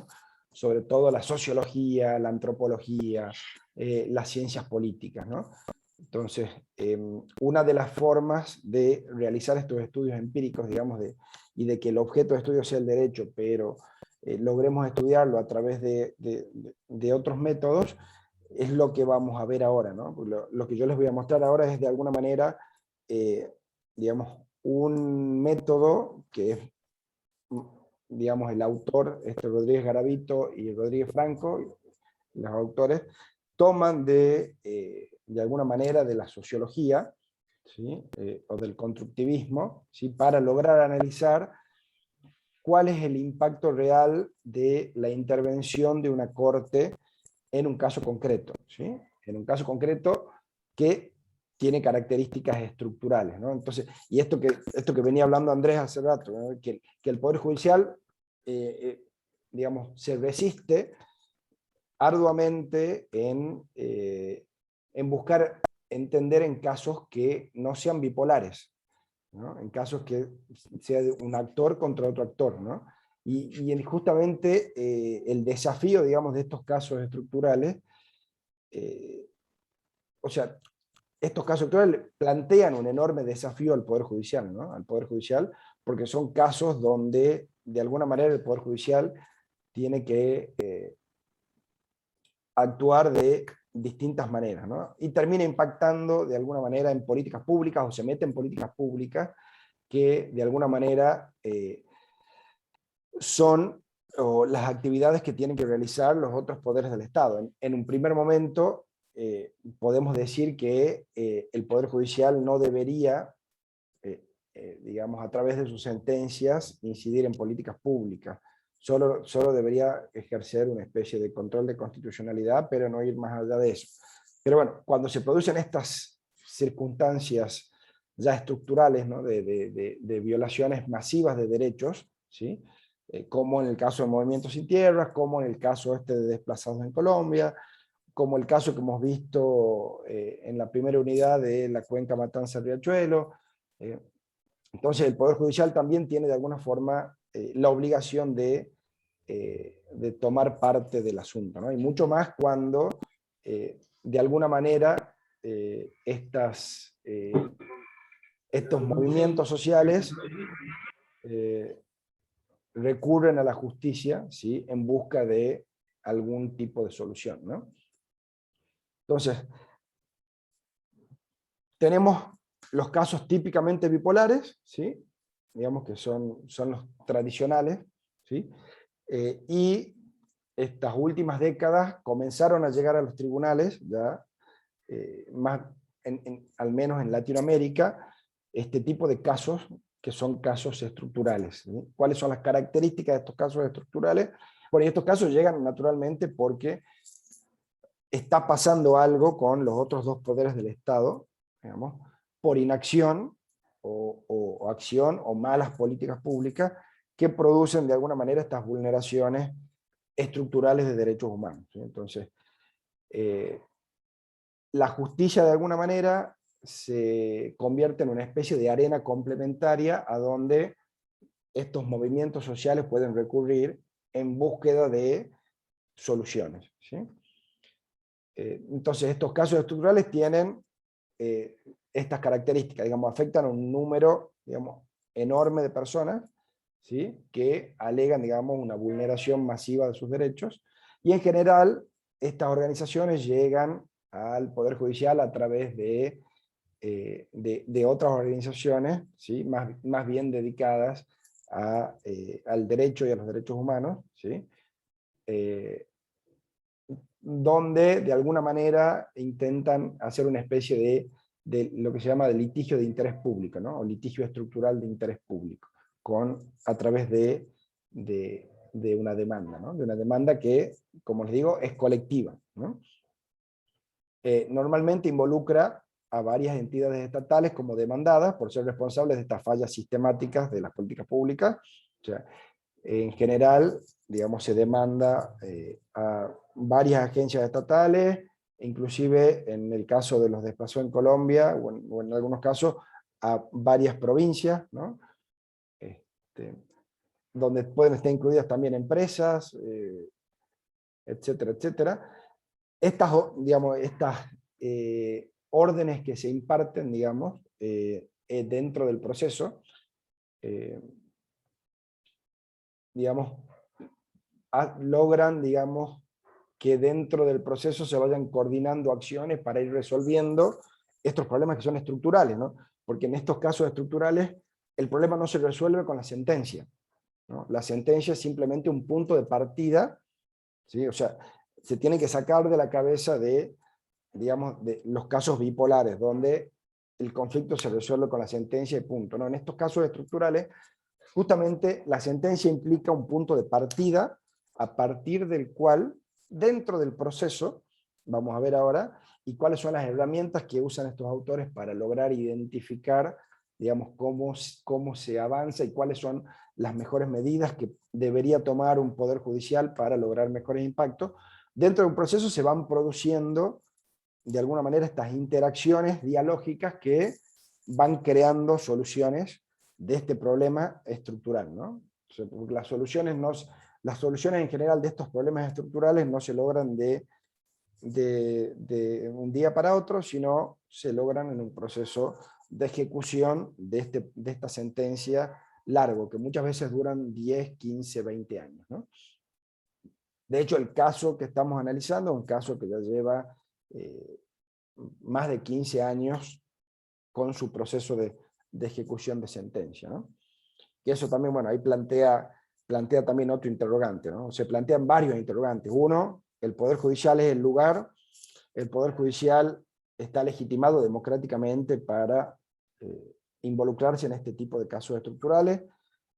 Sobre todo la sociología, la antropología, las ciencias políticas, ¿no? Entonces, una de las formas de realizar estos estudios empíricos, digamos, y de que el objeto de estudio sea el derecho, pero logremos estudiarlo a través de otros métodos, es lo que vamos a ver ahora, ¿no? Lo que yo les voy a mostrar ahora es de alguna manera, digamos, un método que es, digamos, el autor, Rodríguez Garavito y Rodríguez Franco, los autores, toman de alguna manera de la sociología, ¿sí? O del constructivismo, ¿sí? Para lograr analizar cuál es el impacto real de la intervención de una corte en un caso concreto, ¿sí? En un caso concreto que tiene características estructurales, ¿no? Entonces, y esto que venía hablando Andrés hace rato, ¿no? que el Poder Judicial, digamos, se resiste arduamente en buscar entender en casos que no sean bipolares, ¿no? En casos que sea un actor contra otro actor, ¿no? Y justamente el desafío, digamos, de estos casos estructurales, o sea, estos casos estructurales plantean un enorme desafío al Poder Judicial, ¿no? Al Poder Judicial, porque son casos donde, de alguna manera, el Poder Judicial tiene que actuar de distintas maneras, ¿no? Y termina impactando de alguna manera en políticas públicas o se mete en políticas públicas que de alguna manera son las actividades que tienen que realizar los otros poderes del Estado. En un primer momento podemos decir que el Poder Judicial no debería, digamos, a través de sus sentencias, incidir en políticas públicas. Solo debería ejercer una especie de control de constitucionalidad, pero no ir más allá de eso. Pero bueno, cuando se producen estas circunstancias ya estructurales, ¿no? de violaciones masivas de derechos, ¿sí? Como en el caso de Movimiento Sin Tierras, como en el caso de desplazados en Colombia, como el caso que hemos visto en la primera unidad de la cuenca Matanza-Riachuelo. Entonces el Poder Judicial también tiene de alguna forma la obligación de tomar parte del asunto, ¿no? Y mucho más cuando de alguna manera estos movimientos sociales recurren a la justicia, ¿sí? En busca de algún tipo de solución, ¿no? Entonces, tenemos los casos típicamente bipolares, ¿sí? Digamos que son los tradicionales, ¿sí? Y estas últimas décadas comenzaron a llegar a los tribunales, ya más, al menos en Latinoamérica, este tipo de casos que son casos estructurales, ¿sí? ¿Cuáles son las características de estos casos estructurales? Bueno, y estos casos llegan naturalmente porque está pasando algo con los otros dos poderes del Estado, digamos, por inacción o acción o malas políticas públicas que producen de alguna manera estas vulneraciones estructurales de derechos humanos, ¿sí? Entonces, la justicia de alguna manera se convierte en una especie de arena complementaria a donde estos movimientos sociales pueden recurrir en búsqueda de soluciones, ¿sí? Entonces estos casos estructurales tienen estas características, digamos, afectan a un número, digamos, enorme de personas, ¿sí? Que alegan, digamos, una vulneración masiva de sus derechos, y en general estas organizaciones llegan al Poder Judicial a través de otras organizaciones, ¿sí? Más bien dedicadas al derecho y a los derechos humanos, ¿sí? Donde de alguna manera intentan hacer una especie de lo que se llama de litigio de interés público, ¿no? O litigio estructural de interés público, a través de una demanda, ¿no? De una demanda que, como les digo, es colectiva, ¿no? Normalmente involucra a varias entidades estatales como demandadas por ser responsables de estas fallas sistemáticas de las políticas públicas. O sea, en general, digamos, se demanda a varias agencias estatales, inclusive en el caso de los desplazados en Colombia, o en algunos casos, a varias provincias, ¿no? Donde pueden estar incluidas también empresas, etcétera, etcétera. Estas órdenes que se imparten, digamos, dentro del proceso, digamos, logran, digamos, que dentro del proceso se vayan coordinando acciones para ir resolviendo estos problemas que son estructurales, ¿no? Porque en estos casos estructurales el problema no se resuelve con la sentencia, ¿no? La sentencia es simplemente un punto de partida, ¿sí? O sea, se tiene que sacar de la cabeza digamos, de los casos bipolares, donde el conflicto se resuelve con la sentencia y punto, ¿no? En estos casos estructurales, justamente la sentencia implica un punto de partida a partir del cual, dentro del proceso, vamos a ver ahora, y cuáles son las herramientas que usan estos autores para lograr identificar, digamos, cómo se avanza y cuáles son las mejores medidas que debería tomar un poder judicial para lograr mejores impactos. Dentro de un proceso se van produciendo, de alguna manera, estas interacciones dialógicas que van creando soluciones de este problema estructural, ¿no? O sea, porque las soluciones en general de estos problemas estructurales no se logran de un día para otro, sino se logran en un proceso de ejecución de esta sentencia largo, que muchas veces duran 10, 15, 20 años, ¿no? De hecho, el caso que estamos analizando es un caso que ya lleva más de 15 años con su proceso de ejecución de sentencia, ¿no? Y eso también, bueno, ahí plantea también otro interrogante, ¿no? Se plantean varios interrogantes. Uno, el Poder Judicial es el lugar, el Poder Judicial está legitimado democráticamente para involucrarse en este tipo de casos estructurales.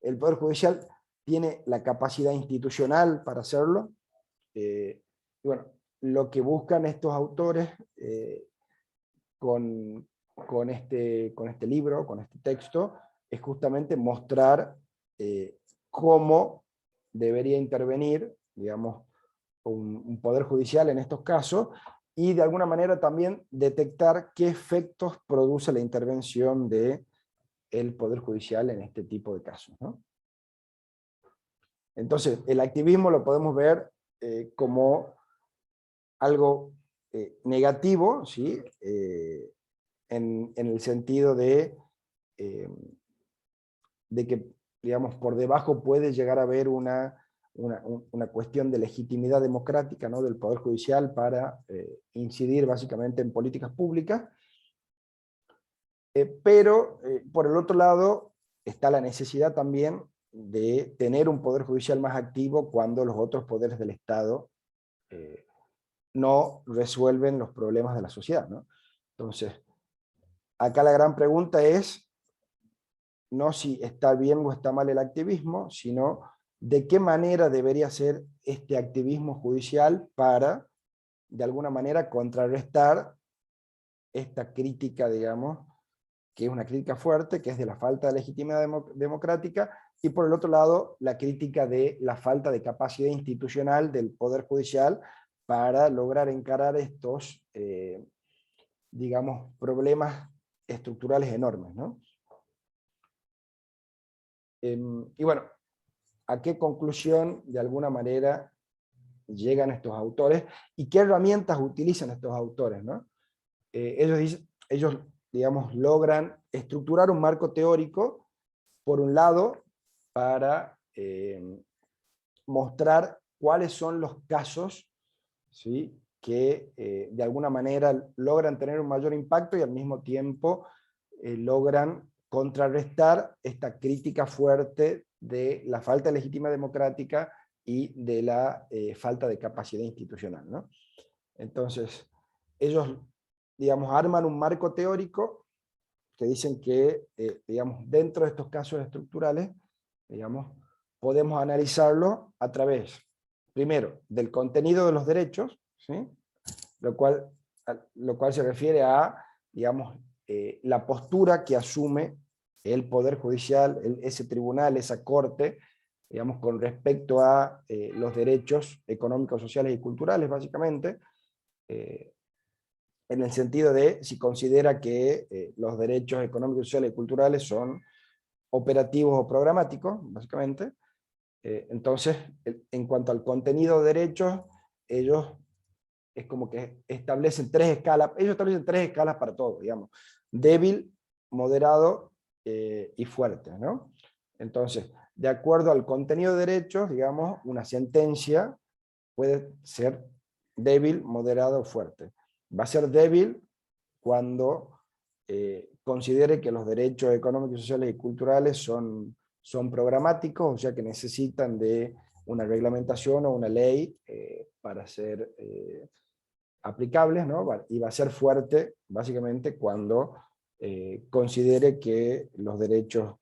El Poder Judicial tiene la capacidad institucional para hacerlo. Y bueno, lo que buscan estos autores con con este libro, con este texto, es justamente mostrar cómo debería intervenir, digamos, un poder judicial en estos casos, y de alguna manera también detectar qué efectos produce la intervención del poder judicial en este tipo de casos, ¿no? Entonces, el activismo lo podemos ver como algo negativo, ¿sí? En el sentido de que, digamos, por debajo puede llegar a haber una cuestión de legitimidad democrática, ¿no? Del Poder Judicial para incidir básicamente en políticas públicas, pero por el otro lado está la necesidad también de tener un Poder Judicial más activo cuando los otros poderes del Estado no resuelven los problemas de la sociedad, ¿no? Entonces, acá la gran pregunta es, no si está bien o está mal el activismo, sino de qué manera debería ser este activismo judicial para, de alguna manera, contrarrestar esta crítica, digamos, que es una crítica fuerte, que es de la falta de legitimidad democrática, y por el otro lado, la crítica de la falta de capacidad institucional del Poder Judicial para lograr encarar estos, digamos, problemas estructurales enormes, ¿no? Y bueno, ¿a qué conclusión, de alguna manera, llegan estos autores? ¿Y qué herramientas utilizan estos autores, ¿no? Ellos, digamos, logran estructurar un marco teórico, por un lado, para mostrar cuáles son los casos, ¿sí?, que de alguna manera logran tener un mayor impacto y al mismo tiempo logran contrarrestar esta crítica fuerte de la falta de legitimidad democrática y de la falta de capacidad institucional, ¿no? Entonces, ellos, digamos, arman un marco teórico que dicen que, digamos, dentro de estos casos estructurales, digamos, podemos analizarlo a través, primero, del contenido de los derechos, ¿sí? lo cual se refiere a, digamos, la postura que asume el Poder Judicial, ese tribunal, esa corte, digamos, con respecto a los derechos económicos, sociales y culturales, básicamente, en el sentido de si considera que los derechos económicos, sociales y culturales son operativos o programáticos, básicamente. Entonces, en cuanto al contenido de derechos, ellos es como que establecen tres escalas para todo, digamos. Débil, moderado y fuerte, ¿no? Entonces, de acuerdo al contenido de derechos, digamos, una sentencia puede ser débil, moderado o fuerte. Va a ser débil cuando considere que los derechos económicos, sociales y culturales son programáticos, o sea que necesitan de una reglamentación o una ley para ser aplicables, ¿no? Y va a ser fuerte, básicamente, cuando considere que los derechos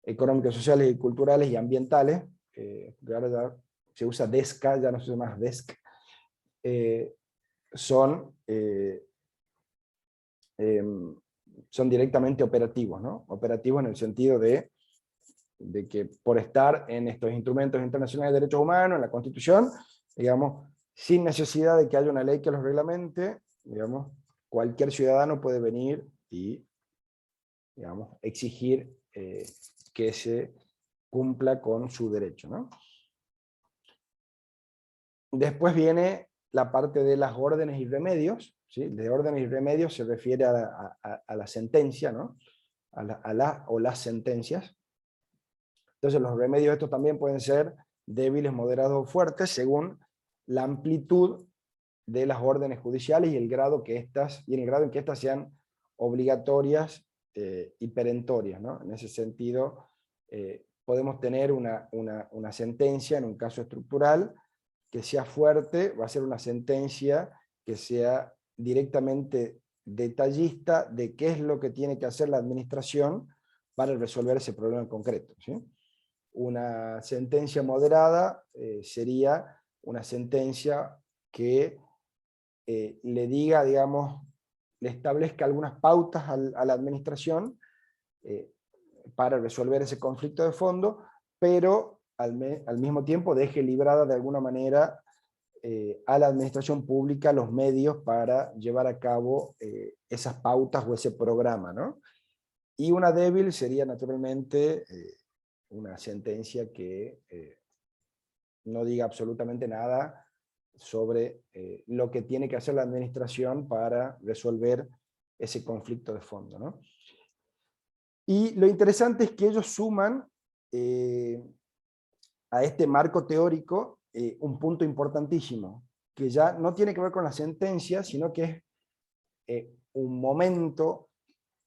económicos, sociales y culturales y ambientales, que ahora ya se usa DESCA, ya no se usa más DESC, son directamente operativos, ¿no? Operativos en el sentido de que por estar en estos instrumentos internacionales de derechos humanos, en la Constitución, digamos, sin necesidad de que haya una ley que los reglamente, digamos, cualquier ciudadano puede venir y, digamos, exigir que se cumpla con su derecho, ¿no? Después viene la parte de las órdenes y remedios, ¿sí? De órdenes y remedios se refiere a la sentencia, ¿no? O las sentencias. Entonces los remedios estos también pueden ser débiles, moderados o fuertes, según la amplitud de las órdenes judiciales y el grado en que estas sean obligatorias y perentorias, ¿no? En ese sentido, podemos tener una sentencia en un caso estructural que sea fuerte, va a ser una sentencia que sea directamente detallista de qué es lo que tiene que hacer la administración para resolver ese problema en concreto, ¿sí? Una sentencia moderada sería una sentencia que le diga, digamos, le establezca algunas pautas a la administración para resolver ese conflicto de fondo, pero al mismo tiempo deje librada de alguna manera a la administración pública los medios para llevar a cabo esas pautas o ese programa, ¿no? Y una débil sería naturalmente una sentencia que no diga absolutamente nada sobre lo que tiene que hacer la administración para resolver ese conflicto de fondo, ¿no? Y lo interesante es que ellos suman a este marco teórico un punto importantísimo, que ya no tiene que ver con la sentencia, sino que es un momento,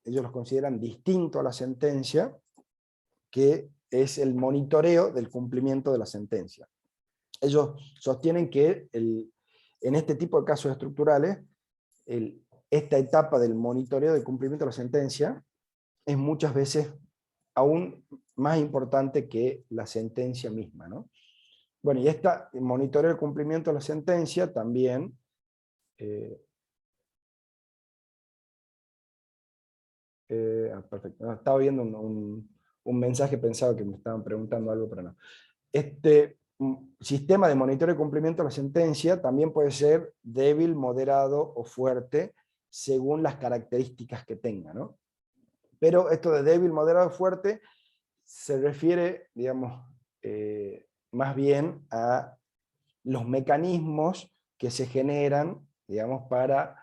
ellos los consideran distinto a la sentencia, que es el monitoreo del cumplimiento de la sentencia. Ellos sostienen que en este tipo de casos estructurales, esta etapa del monitoreo del cumplimiento de la sentencia es muchas veces aún más importante que la sentencia misma, ¿no? Bueno, y este monitoreo del cumplimiento de la sentencia también perfecto. No, estaba viendo un mensaje, pensaba que me estaban preguntando algo, pero no. Este sistema de monitoreo de cumplimiento de la sentencia también puede ser débil, moderado o fuerte, según las características que tenga, ¿no? Pero esto de débil, moderado o fuerte se refiere, digamos, más bien a los mecanismos que se generan, digamos, para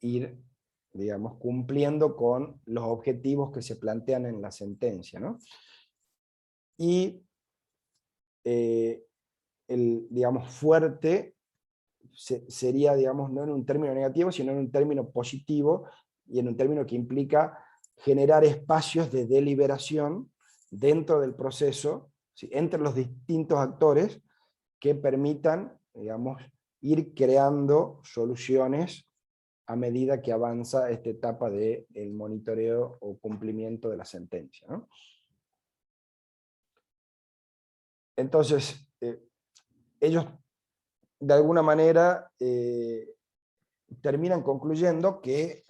ir, digamos, cumpliendo con los objetivos que se plantean en la sentencia, ¿no? Y digamos, fuerte sería, digamos, no en un término negativo, sino en un término positivo, y en un término que implica generar espacios de deliberación dentro del proceso, ¿sí?, entre los distintos actores, que permitan, digamos, ir creando soluciones a medida que avanza esta etapa del monitoreo o cumplimiento de la sentencia, ¿no? Entonces, ellos de alguna manera terminan concluyendo que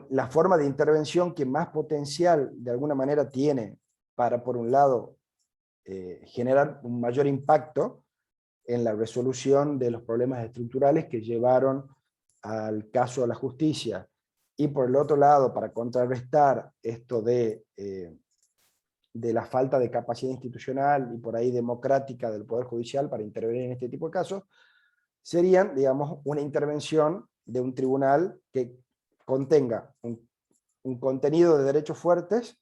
la forma de intervención que más potencial de alguna manera tiene para, por un lado, generar un mayor impacto en la resolución de los problemas estructurales que llevaron al caso de la justicia, y por el otro lado, para contrarrestar esto de la falta de capacidad institucional y por ahí democrática del Poder Judicial para intervenir en este tipo de casos, serían, digamos, una intervención de un tribunal que contenga un contenido de derechos fuertes,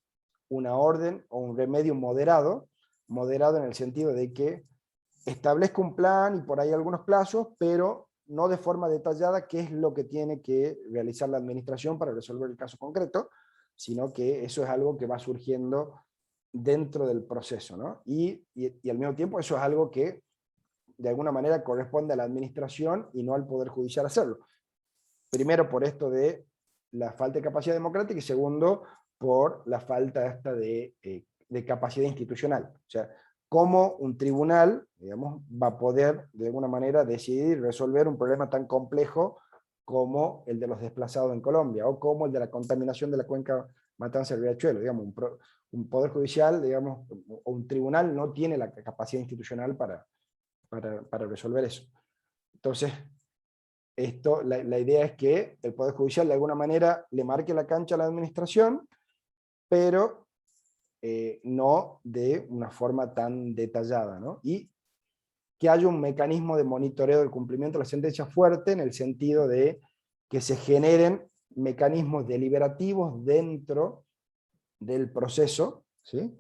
una orden o un remedio moderado, moderado en el sentido de que establezca un plan y por ahí algunos plazos, pero no de forma detallada qué es lo que tiene que realizar la administración para resolver el caso concreto, sino que eso es algo que va surgiendo dentro del proceso, ¿no? Y al mismo tiempo eso es algo que de alguna manera corresponde a la administración y no al Poder Judicial hacerlo. Primero por esto de la falta de capacidad democrática, y segundo por la falta esta de capacidad institucional. O sea, cómo un tribunal, digamos, va a poder de alguna manera decidir resolver un problema tan complejo como el de los desplazados en Colombia, o como el de la contaminación de la cuenca Matanza-Riachuelo. Digamos, un Poder Judicial, digamos, o un tribunal no tiene la capacidad institucional para resolver eso. Entonces, la idea es que el Poder Judicial de alguna manera le marque la cancha a la administración, pero no de una forma tan detallada, ¿no? Y que haya un mecanismo de monitoreo del cumplimiento de la sentencia fuerte, en el sentido de que se generen mecanismos deliberativos dentro del proceso, ¿sí?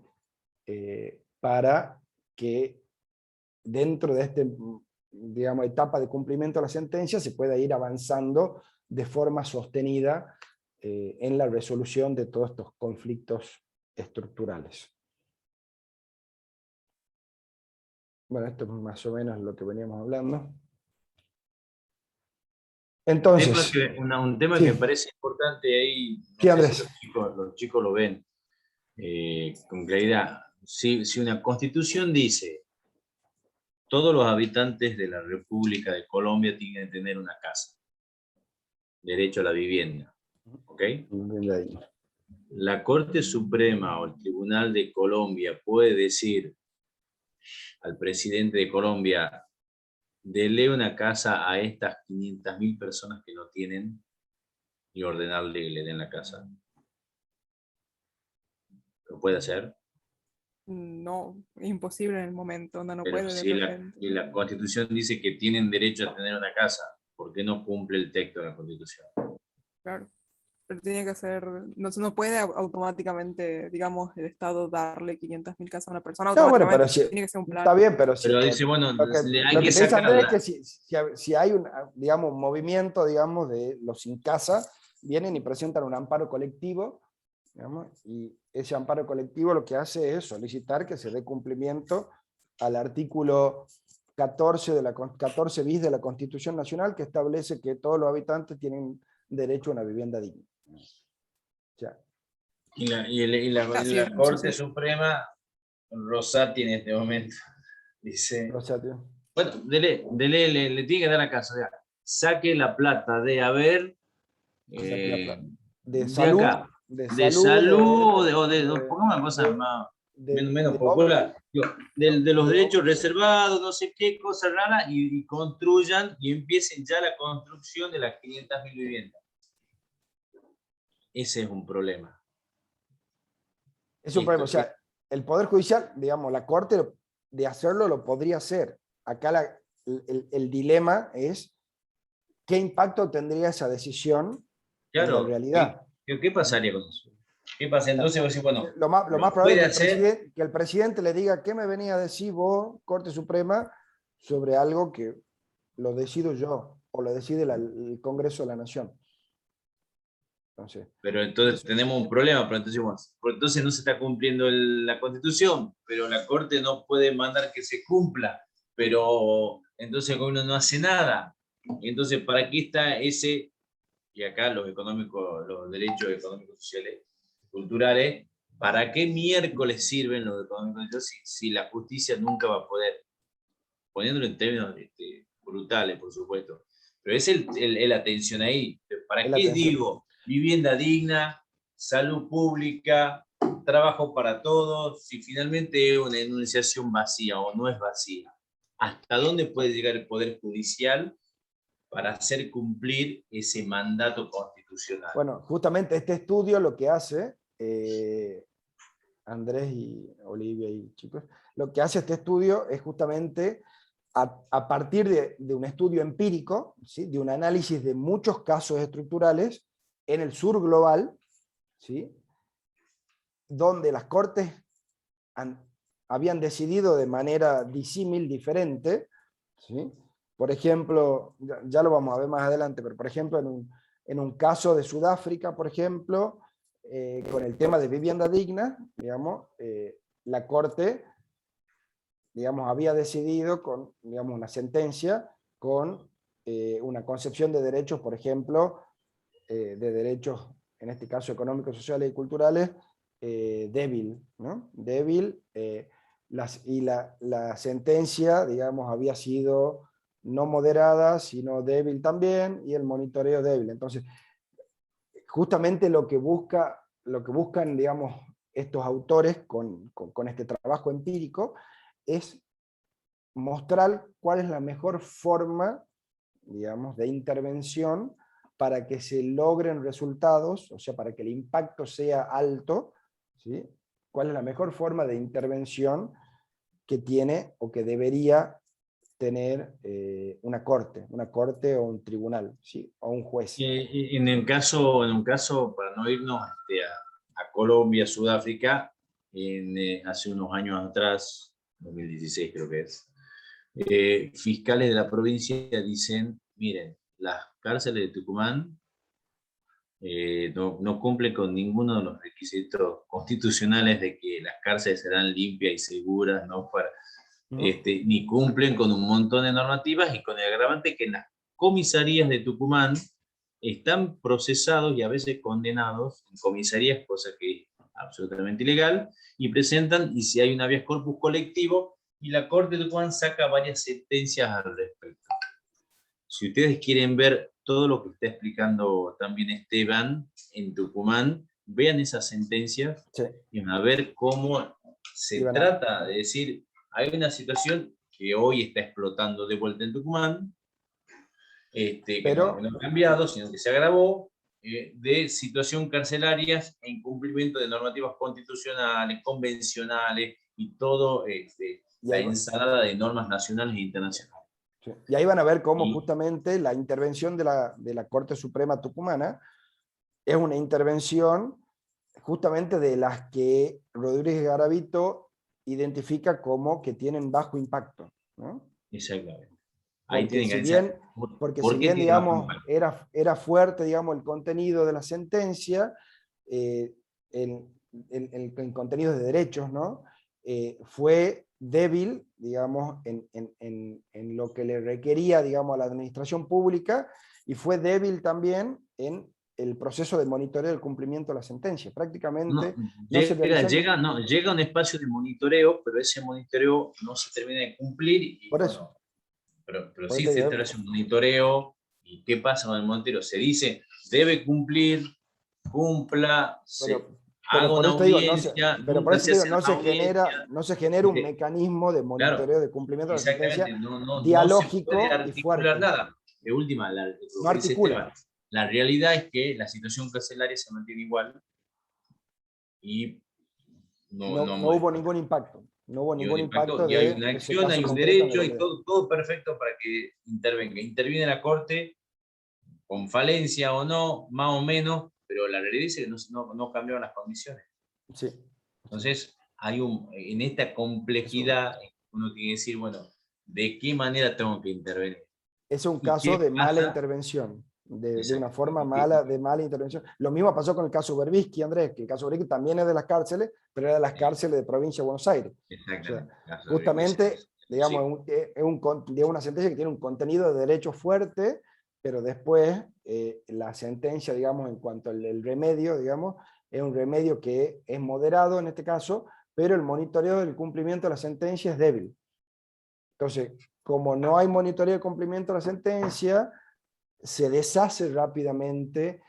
Para que dentro de este, digamos, etapa de cumplimiento de la sentencia se pueda ir avanzando de forma sostenida en la resolución de todos estos conflictos estructurales. Bueno, esto es más o menos lo que veníamos hablando. Entonces, un tema sí. que me parece importante ahí, no Sí, sé Andrés. si los chicos lo ven con claridad. Si una constitución dice todos los habitantes de la República de Colombia tienen que tener una casa. Derecho a la vivienda. ¿Ok? La Corte Suprema o el Tribunal de Colombia puede decir al presidente de Colombia, dele una casa a estas 500.000 personas que no tienen, y ordenarle que le den la casa. ¿Lo puede hacer? No, es imposible en el momento, onda, no Pero puede de si repente. la Constitución dice que tienen derecho a tener una casa, ¿por qué no cumple el texto de la Constitución? Claro. Pero tiene que ser, no puede automáticamente, digamos, el Estado darle 500.000 casas a una persona No, bueno, automáticamente. pero si, Tiene que ser un plan. está bien, pero si, Pero dice, bueno, lo que, hay lo que que te dice Andrés es sacarla. que si hay un, digamos, un movimiento, digamos, de los sin casa, vienen y presentan un amparo colectivo, digamos, y ese amparo colectivo lo que hace es solicitar que se dé cumplimiento al artículo 14, 14 bis de la Constitución Nacional, que establece que todos los habitantes tienen derecho a una vivienda digna. O sea, Y la Corte Suprema, Rosati en este momento, dice, o sea, tío, bueno, le tiene que dar la casa, ya. Saque la plata de haber saque la plata. De de salud, acá, de de salud, salud, pongamos una cosa más, menos popular, digo, de los derechos reservados, no sé qué cosa rara, y construyan y empiecen ya la construcción de las 500.000 viviendas. Ese es un problema. Es un problema. O sea, el Poder Judicial, digamos, la Corte de hacerlo lo podría hacer. Acá el dilema es qué impacto tendría esa decisión en la Claro, realidad. ¿qué pasaría con eso? ¿Qué pasa? Entonces vos decís, bueno, Lo más probable puede es hacer. que el presidente le diga, ¿qué me venía a decir vos, Corte Suprema, sobre algo que lo decido yo o lo decide el Congreso de la Nación? Entonces, Pero entonces tenemos un problema, pero entonces, bueno, entonces no se está cumpliendo la Constitución, pero la Corte no puede mandar que se cumpla, pero entonces el gobierno no hace nada. Entonces, ¿para qué está ese? Y acá los económicos, los derechos económicos, sociales, culturales, ¿para qué miércoles sirven los económicos si la justicia nunca va a poder, poniéndolo en términos brutales, por supuesto? Pero es la tensión ahí. ¿Para qué digo vivienda digna, salud pública, trabajo para todos, si finalmente es una enunciación vacía o no es vacía? ¿Hasta dónde puede llegar el Poder Judicial para hacer cumplir ese mandato constitucional? Bueno, justamente este estudio lo que hace, Andrés y Olivia y chicos, lo que hace este estudio es justamente a partir de un estudio empírico, ¿sí? De un análisis de muchos casos estructurales en el sur global, ¿sí? Donde las cortes habían decidido de manera disímil, diferente, ¿sí? Por ejemplo, ya lo vamos a ver más adelante, pero por ejemplo en un caso de Sudáfrica, por ejemplo, con el tema de vivienda digna, digamos, la Corte, digamos, había decidido con, digamos, una sentencia con una concepción de derechos, por ejemplo, de derechos, en este caso económicos, sociales y culturales, débil, ¿no? Débil, la sentencia, digamos, había sido no moderada, sino débil también, y el monitoreo débil. Entonces, justamente lo que buscan, digamos, estos autores con este trabajo empírico es mostrar cuál es la mejor forma, digamos, de intervención para que se logren resultados, o sea, para que el impacto sea alto, ¿sí? ¿Cuál es la mejor forma de intervención que tiene o que debería tener una corte o un tribunal, ¿sí? O un juez? En un caso, para no irnos a Colombia, Sudáfrica, hace unos años atrás, 2016 creo que es, fiscales de la provincia dicen, miren, las cárceles de Tucumán no cumplen con ninguno de los requisitos constitucionales de que las cárceles serán limpias y seguras, ¿no? Ni cumplen con un montón de normativas, y con el agravante que en las comisarías de Tucumán están procesados y a veces condenados en comisarías, cosa que es absolutamente ilegal, y presentan, y si hay un habeas corpus colectivo, y la Corte de Tucumán saca varias sentencias al respecto. Si ustedes quieren ver todo lo que está explicando también Esteban en Tucumán, vean esas sentencias Sí. y van a ver cómo se trata de decir, hay una situación que hoy está explotando de vuelta en Tucumán, que no ha cambiado, sino que se agravó, de situación carcelarias e incumplimiento de normativas constitucionales, convencionales y todo la ensalada de normas nacionales e internacionales. Sí. Y ahí van a ver cómo justamente la intervención de la Corte Suprema Tucumana es una intervención justamente de las que Rodríguez Garavito identifica como que tienen bajo impacto, ¿no? Exactamente. Ahí porque si bien digamos, era fuerte, digamos, el contenido de la sentencia, el contenido de derechos, ¿no? Fue débil, digamos, en lo que le requería, digamos, a la administración pública, y fue débil también en el proceso de monitoreo del cumplimiento de la sentencia. Prácticamente llega a un espacio de monitoreo, pero ese monitoreo no se termina de cumplir. Y, por eso. Pero sí se establece un monitoreo. ¿Y qué pasa con el monitoreo? Se dice, debe cumplir, cumpla, haga una audiencia, pero por eso te digo, no se genera un mecanismo de monitoreo de cumplimiento de la sentencia dialógico no se puede y fuerte. nada. De última, no articula. La realidad es que la situación carcelaria se mantiene igual y no hubo ningún impacto. No hubo ningún impacto y hay una acción, hay un derecho y todo perfecto para que intervenga. Interviene la Corte, con falencia o no, más o menos, pero la realidad es que no cambiaron las condiciones. Sí. Entonces, en esta complejidad, uno tiene que decir, bueno, ¿de qué manera tengo que intervenir? Es un caso de mala intervención, de una forma de mala intervención. Lo mismo pasó con el caso Berbisky, Andrés, que el caso Berbisky también es de las cárceles, pero era de las cárceles de provincia de Buenos Aires. O sea, justamente, digamos, es una sentencia que tiene un contenido de derecho fuerte, pero después la sentencia, digamos, en cuanto al remedio, digamos, es un remedio que es moderado en este caso, pero el monitoreo del cumplimiento de la sentencia es débil. Entonces, como no hay monitoreo de cumplimiento de la sentencia, se deshace rápidamente,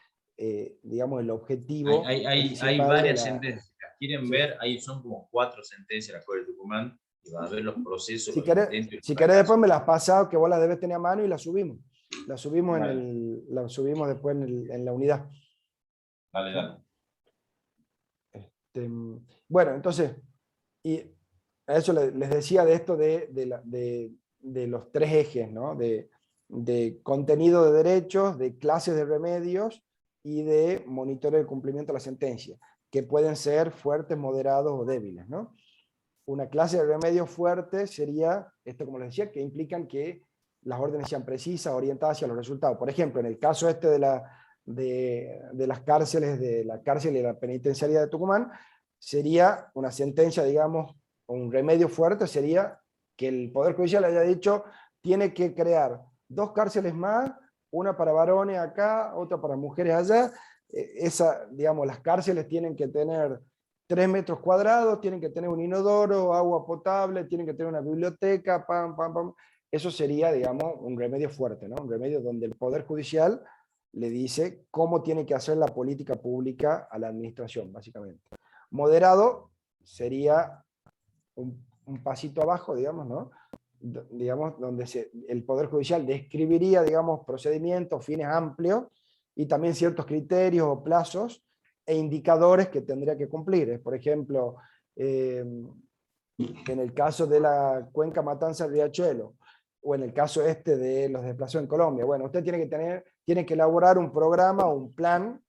digamos, el objetivo. Hay varias sentencias. ¿Quieren ver? Ahí son como 4 sentencias de la Corte de Tucumán y van a ver los procesos. Si querés después me las pasado, que vos las debes tener a mano y las subimos. Las subimos, la subimos después en la unidad. Dale. Bueno, entonces, y a eso les decía de esto de los 3 ejes, ¿no? De contenido de derechos, de clases de remedios y de monitoreo de cumplimiento de la sentencia, que pueden ser fuertes, moderados o débiles, ¿no? Una clase de remedios fuerte sería, esto como les decía, que implican que las órdenes sean precisas, orientadas hacia los resultados. Por ejemplo, en el caso de las cárceles, de la cárcel y la penitenciaría de Tucumán, sería una sentencia, digamos, un remedio fuerte sería que el Poder Judicial haya dicho, tiene que crear 2 cárceles más, una para varones acá, otra para mujeres allá. Digamos, las cárceles tienen que tener 3 metros cuadrados, tienen que tener un inodoro, agua potable, tienen que tener una biblioteca, pam. Eso sería, digamos, un remedio fuerte, ¿no? Un remedio donde el Poder Judicial le dice cómo tiene que hacer la política pública a la administración, básicamente. Moderado sería un pasito abajo, digamos, ¿no? Digamos, donde el Poder Judicial describiría, digamos, procedimientos, fines amplios y también ciertos criterios o plazos e indicadores que tendría que cumplir. Por ejemplo, en el caso de la cuenca Matanza-Riachuelo, o en el caso de los desplazados en Colombia, bueno, usted tiene que elaborar un programa o un plan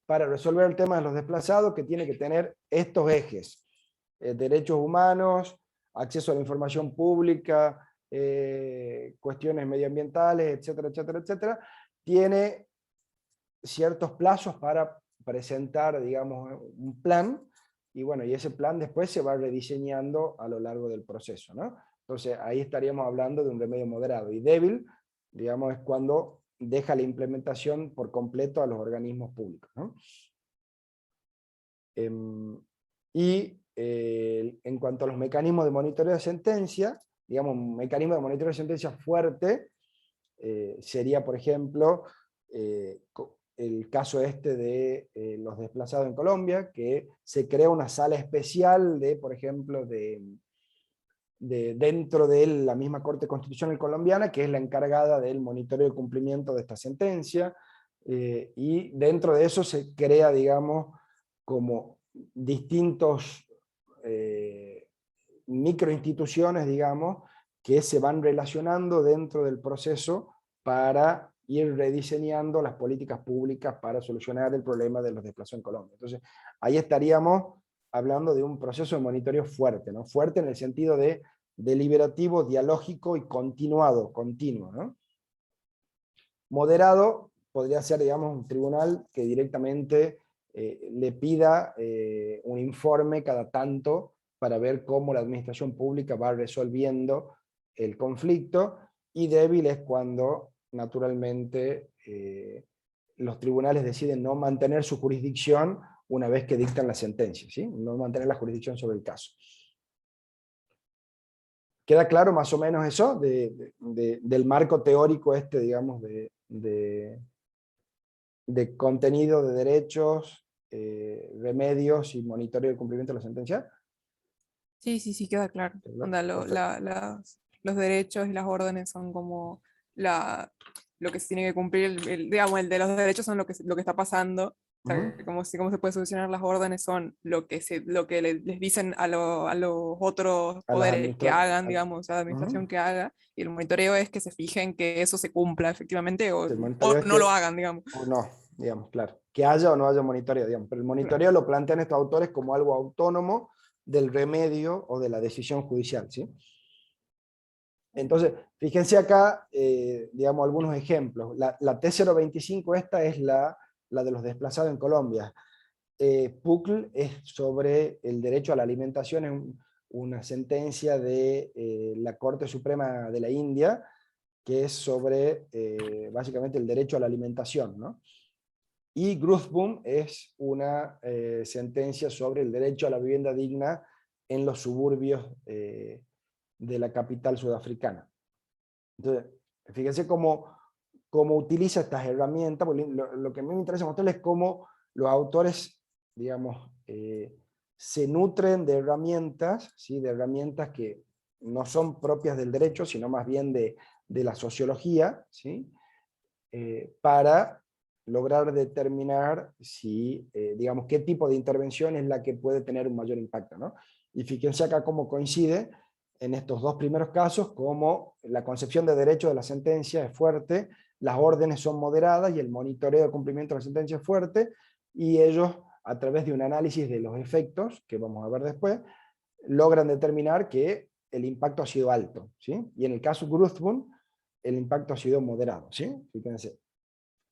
para resolver el tema de los desplazados que tiene que tener estos ejes. Derechos humanos, acceso a la información pública, cuestiones medioambientales, etcétera, tiene ciertos plazos para presentar, digamos, un plan, y bueno, y ese plan después se va rediseñando a lo largo del proceso, ¿no? Entonces ahí estaríamos hablando de un remedio moderado, y débil, digamos, es cuando deja la implementación por completo a los organismos públicos, ¿no? Y en cuanto a los mecanismos de monitoreo de sentencia, digamos, un mecanismo de monitoreo de sentencia fuerte sería, por ejemplo, el caso este de los desplazados en Colombia, que se crea una sala especial de, por ejemplo, dentro de la misma Corte Constitucional colombiana, que es la encargada del monitoreo y cumplimiento de esta sentencia, y dentro de eso se crea, digamos, como distintos microinstituciones, digamos, que se van relacionando dentro del proceso para ir rediseñando las políticas públicas para solucionar el problema de los desplazados en Colombia. Entonces, ahí estaríamos hablando de un proceso de monitoreo fuerte, ¿no? Fuerte en el sentido de deliberativo, dialógico y continuo, ¿no? Moderado podría ser, digamos, un tribunal que directamente le pida un informe cada tanto para ver cómo la administración pública va resolviendo el conflicto, y débil es cuando, naturalmente, los tribunales deciden no mantener su jurisdicción una vez que dictan la sentencia, ¿sí? No mantener la jurisdicción sobre el caso. ¿Queda claro más o menos eso del marco teórico este, digamos, de contenido de derechos, remedios y monitoreo del cumplimiento de la sentencia? Sí, queda claro. Onda, los derechos y las órdenes son como lo que se tiene que cumplir, digamos, el de los derechos son lo que está pasando. O sea, cómo se puede solucionar las órdenes son lo que les dicen a los otros poderes que hagan, digamos, a la administración que haga, y el monitoreo es que se fijen que eso se cumpla efectivamente o no lo hagan, digamos. O no, digamos, claro. Que haya o no haya monitoreo, digamos. Pero el monitoreo lo plantean estos autores como algo autónomo del remedio o de la decisión judicial, ¿sí? Entonces, fíjense acá, digamos, algunos ejemplos. La T025 esta es la de los desplazados en Colombia. Pucl es sobre el derecho a la alimentación, es una sentencia de la Corte Suprema de la India, que es sobre, básicamente, el derecho a la alimentación, ¿no? Y Gruthboom es una sentencia sobre el derecho a la vivienda digna en los suburbios de la capital sudafricana. Entonces, fíjense cómo utiliza estas herramientas, porque lo que a mí me interesa mostrarles es cómo los autores, digamos, se nutren de herramientas, ¿sí? De herramientas que no son propias del derecho, sino más bien de la sociología, ¿sí? Para lograr determinar si, digamos, qué tipo de intervención es la que puede tener un mayor impacto, ¿no? Y fíjense acá cómo coincide en estos dos primeros casos, cómo la concepción de derecho de la sentencia es fuerte, las órdenes son moderadas y el monitoreo de cumplimiento de la sentencia es fuerte, y ellos, a través de un análisis de los efectos, que vamos a ver después, logran determinar que el impacto ha sido alto, ¿sí? Y en el caso Gruthboom, el impacto ha sido moderado, ¿sí? Fíjense.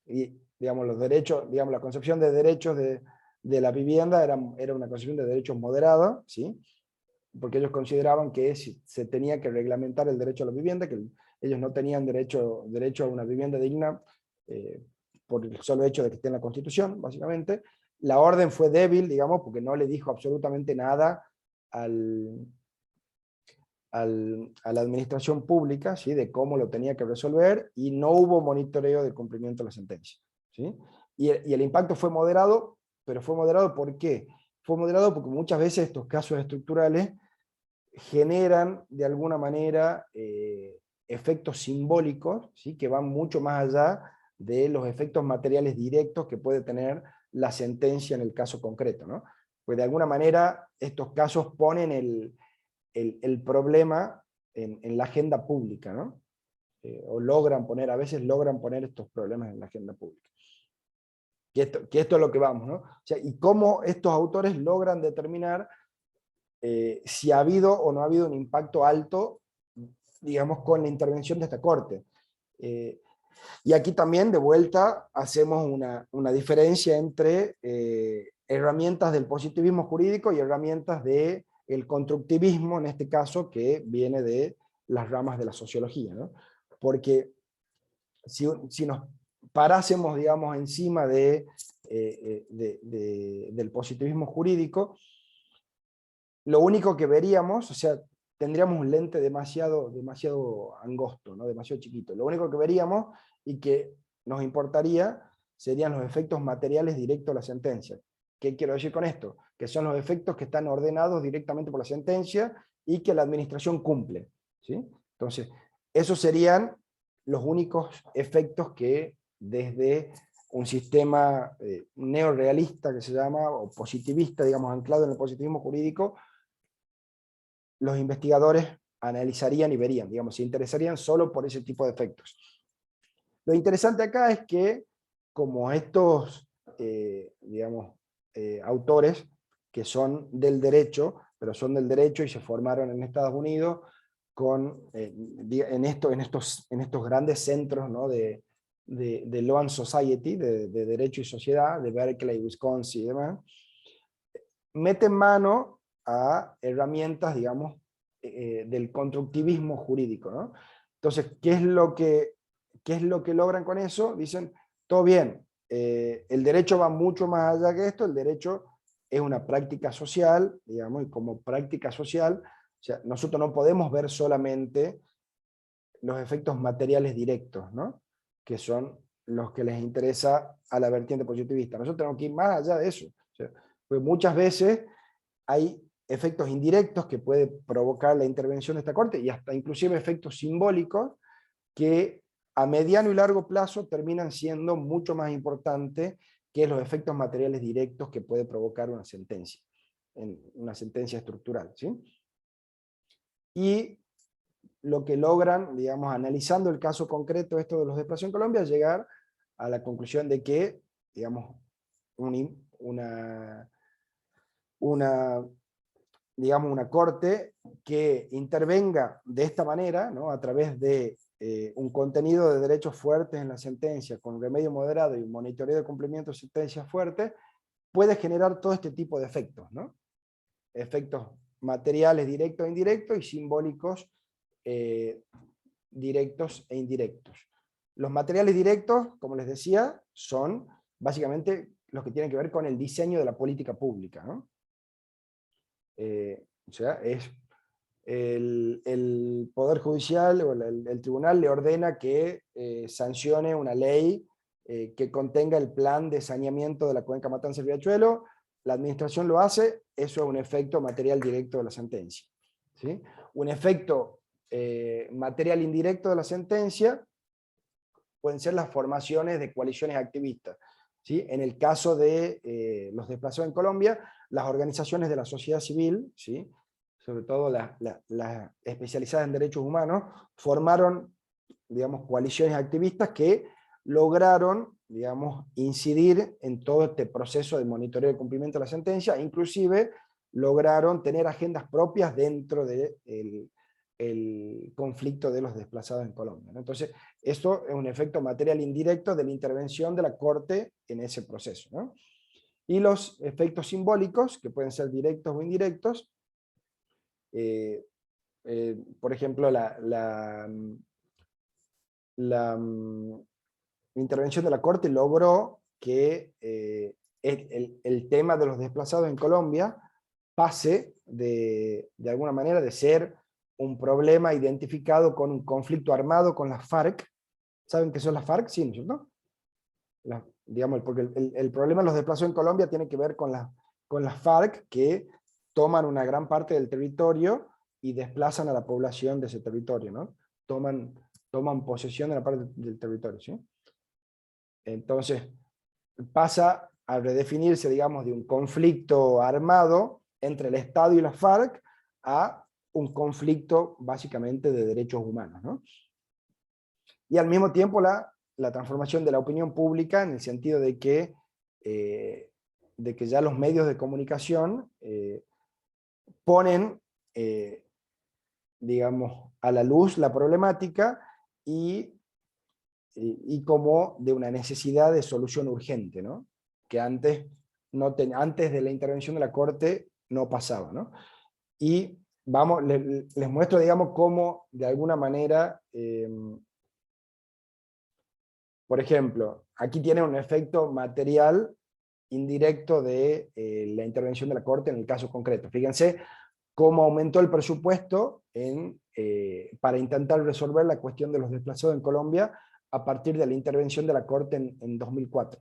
Y, digamos, los derechos, digamos, la concepción de derechos de la vivienda era una concepción de derechos moderada, ¿sí? Porque ellos consideraban que se tenía que reglamentar el derecho a la vivienda, que ellos no tenían derecho a una vivienda digna por el solo hecho de que esté en la Constitución, básicamente. La orden fue débil, digamos, porque no le dijo absolutamente nada a la administración pública, ¿sí? De cómo lo tenía que resolver, y no hubo monitoreo de cumplimiento de la sentencia, ¿sí? Y el impacto fue moderado, pero fue moderado ¿por qué? Fue moderado porque muchas veces estos casos estructurales generan de alguna manera efectos simbólicos, ¿sí? Que van mucho más allá de los efectos materiales directos que puede tener la sentencia en el caso concreto, ¿no? Pues de alguna manera estos casos ponen el problema en la agenda pública, ¿no? O a veces logran poner estos problemas en la agenda pública. Que esto es lo que vamos, ¿no? O sea, y cómo estos autores logran determinar si ha habido o no ha habido un impacto alto, digamos, con la intervención de esta Corte. Y aquí también, de vuelta, hacemos una diferencia entre herramientas del positivismo jurídico y herramientas del constructivismo, en este caso, que viene de las ramas de la sociología, ¿no? Porque si nos parásemos, digamos, encima del positivismo jurídico, lo único que veríamos, o sea, tendríamos un lente demasiado angosto, ¿no? Demasiado chiquito. Lo único que veríamos y que nos importaría serían los efectos materiales directos a la sentencia. ¿Qué quiero decir con esto? Que son los efectos que están ordenados directamente por la sentencia y que la administración cumple, ¿sí? Entonces, esos serían los únicos efectos que desde un sistema neorealista que se llama, o positivista, digamos, anclado en el positivismo jurídico, los investigadores analizarían y verían, digamos, se interesarían solo por ese tipo de efectos. Lo interesante acá es que, como estos, digamos, autores que son del derecho, pero son del derecho y se formaron en Estados Unidos en estos grandes centros, ¿no? de Law and Society, de Derecho y Sociedad, de Berkeley, Wisconsin y demás, meten mano a herramientas, digamos, del constructivismo jurídico, ¿no? Entonces, ¿qué es lo que logran con eso? Dicen, todo bien, el derecho va mucho más allá que esto, el derecho es una práctica social, digamos, y como práctica social, o sea, nosotros no podemos ver solamente los efectos materiales directos, ¿no? Que son los que les interesa a la vertiente positivista. Nosotros tenemos que ir más allá de eso. O sea, pues muchas veces hay efectos indirectos que puede provocar la intervención de esta corte y hasta inclusive efectos simbólicos que a mediano y largo plazo terminan siendo mucho más importantes que los efectos materiales directos que puede provocar una sentencia estructural, ¿sí? Y lo que logran, digamos, analizando el caso concreto esto de los desplazados en Colombia, es llegar a la conclusión de que, digamos, digamos, una corte que intervenga de esta manera, ¿no? A través de un contenido de derechos fuertes en la sentencia, con remedio moderado y un monitoreo de cumplimiento de sentencias fuertes, puede generar todo este tipo de efectos, ¿no? Efectos materiales directos e indirectos y simbólicos directos e indirectos. Los materiales directos, como les decía, son básicamente los que tienen que ver con el diseño de la política pública, ¿no? O sea, es el Poder Judicial o el tribunal le ordena que sancione una ley que contenga el plan de saneamiento de la cuenca Matanzas Riachuelo, la administración lo hace, eso es un efecto material directo de la sentencia, ¿sí? Un efecto material indirecto de la sentencia pueden ser las formaciones de coaliciones activistas, ¿sí? En el caso de los desplazados en Colombia, las organizaciones de la sociedad civil, ¿sí? Sobre todo las especializadas en derechos humanos, formaron, digamos, coaliciones activistas que lograron, digamos, incidir en todo este proceso de monitoreo y cumplimiento de la sentencia, inclusive lograron tener agendas propias dentro del conflicto de los desplazados en Colombia, ¿no? Entonces, esto es un efecto material indirecto de la intervención de la Corte en ese proceso, ¿no? Y los efectos simbólicos, que pueden ser directos o indirectos, por ejemplo, la intervención de la Corte logró que el tema de los desplazados en Colombia pase de alguna manera de ser un problema identificado con un conflicto armado con las FARC. ¿Saben qué son las FARC? Sí, ¿no es cierto? Digamos, porque el problema de los desplazados en Colombia tiene que ver con las FARC, que toman una gran parte del territorio y desplazan a la población de ese territorio, ¿no? Toman posesión de la parte del territorio, ¿sí? Entonces, pasa a redefinirse, digamos, de un conflicto armado entre el Estado y las FARC a un conflicto básicamente de derechos humanos, ¿no? Y al mismo tiempo la transformación de la opinión pública en el sentido de que ya los medios de comunicación ponen, digamos, a la luz la problemática y como de una necesidad de solución urgente, ¿no? Que antes de la intervención de la Corte no pasaba, ¿no? Y les muestro, digamos, cómo de alguna manera, por ejemplo, aquí tiene un efecto material indirecto de la intervención de la Corte en el caso concreto. Fíjense cómo aumentó el presupuesto para intentar resolver la cuestión de los desplazados en Colombia a partir de la intervención de la Corte en 2004.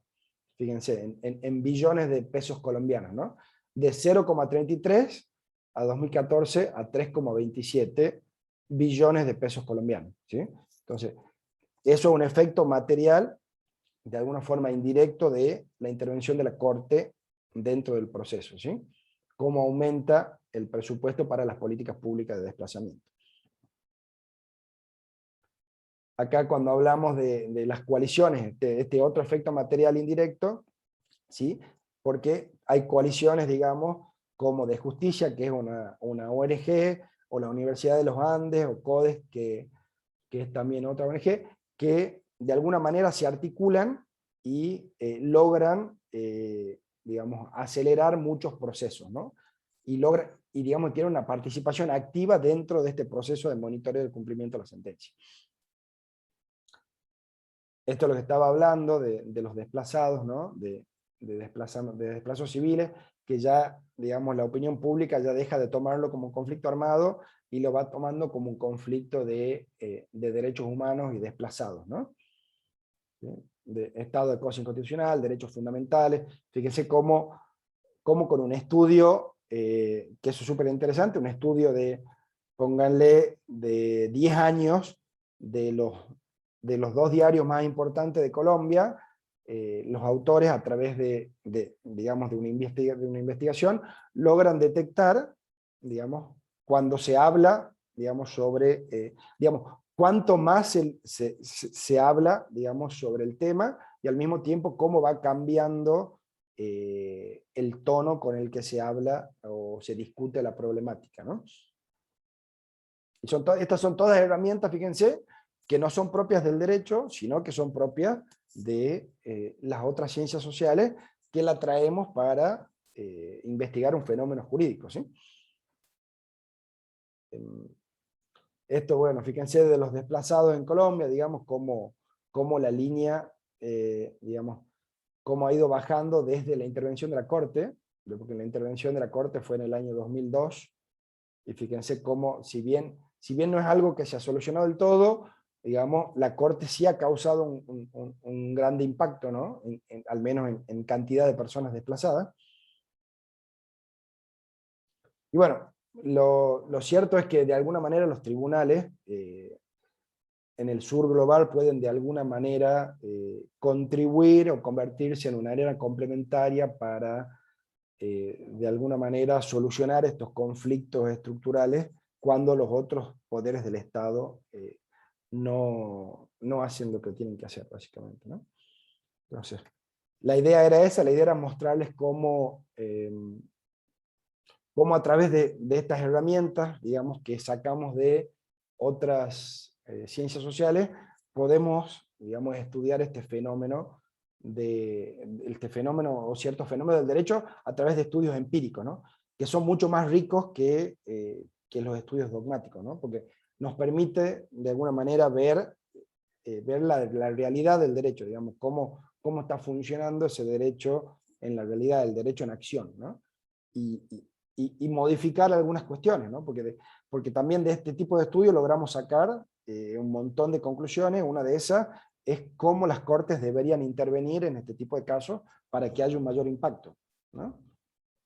Fíjense, en billones de pesos colombianos, ¿no? De 0,33 a 2014 a 3,27 billones de pesos colombianos, ¿sí? Entonces, eso es un efecto material, de alguna forma indirecto, de la intervención de la Corte dentro del proceso, ¿sí? Cómo aumenta el presupuesto para las políticas públicas de desplazamiento. Acá cuando hablamos de las coaliciones, este otro efecto material indirecto, ¿sí? Porque hay coaliciones, digamos, como de Justicia, que es una ONG, o la Universidad de los Andes, o CODES, que es también otra ONG, que de alguna manera se articulan y logran, digamos, acelerar muchos procesos, ¿no? Y digamos, tienen una participación activa dentro de este proceso de monitoreo del cumplimiento de la sentencia. Esto es lo que estaba hablando de los desplazados, ¿no? De desplazos civiles, que ya, digamos, la opinión pública ya deja de tomarlo como un conflicto armado y lo va tomando como un conflicto de derechos humanos y desplazados, ¿no? ¿Sí? De estado de cosa inconstitucional, derechos fundamentales. Fíjense cómo con un estudio, que eso es súper interesante, un estudio pónganle, de 10 años, de los 2 diarios más importantes de Colombia, los autores, a través digamos, de una investigación, logran detectar, digamos, cuando se habla, digamos, sobre, digamos, cuánto más se habla, digamos, sobre el tema, y al mismo tiempo cómo va cambiando el tono con el que se habla o se discute la problemática, ¿no? Y estas son todas herramientas, fíjense, que no son propias del derecho, sino que son propias de las otras ciencias sociales, que la traemos para investigar un fenómeno jurídico, ¿sí? Esto, bueno, fíjense, de los desplazados en Colombia, digamos, cómo la línea, digamos, cómo ha ido bajando desde la intervención de la Corte, porque la intervención de la Corte fue en el año 2002, y fíjense cómo, si bien no es algo que se ha solucionado del todo, digamos, la Corte sí ha causado un gran impacto, ¿no? Al menos en cantidad de personas desplazadas. Y bueno, lo cierto es que de alguna manera los tribunales en el sur global pueden de alguna manera contribuir o convertirse en una área complementaria para de alguna manera solucionar estos conflictos estructurales cuando los otros poderes del Estado no hacen lo que tienen que hacer, básicamente, ¿no? Entonces, la idea era esa, la idea era mostrarles cómo a través de estas herramientas, digamos, que sacamos de otras ciencias sociales, podemos, digamos, estudiar este fenómeno o ciertos fenómenos del derecho a través de estudios empíricos, ¿no? Que son mucho más ricos que los estudios dogmáticos, ¿no? Porque nos permite, de alguna manera, ver la realidad del derecho, digamos, cómo está funcionando ese derecho en la realidad, el derecho en acción, ¿no? Y modificar algunas cuestiones, ¿no? Porque también de este tipo de estudios logramos sacar un montón de conclusiones. Una de esas es cómo las Cortes deberían intervenir en este tipo de casos para que haya un mayor impacto, ¿no?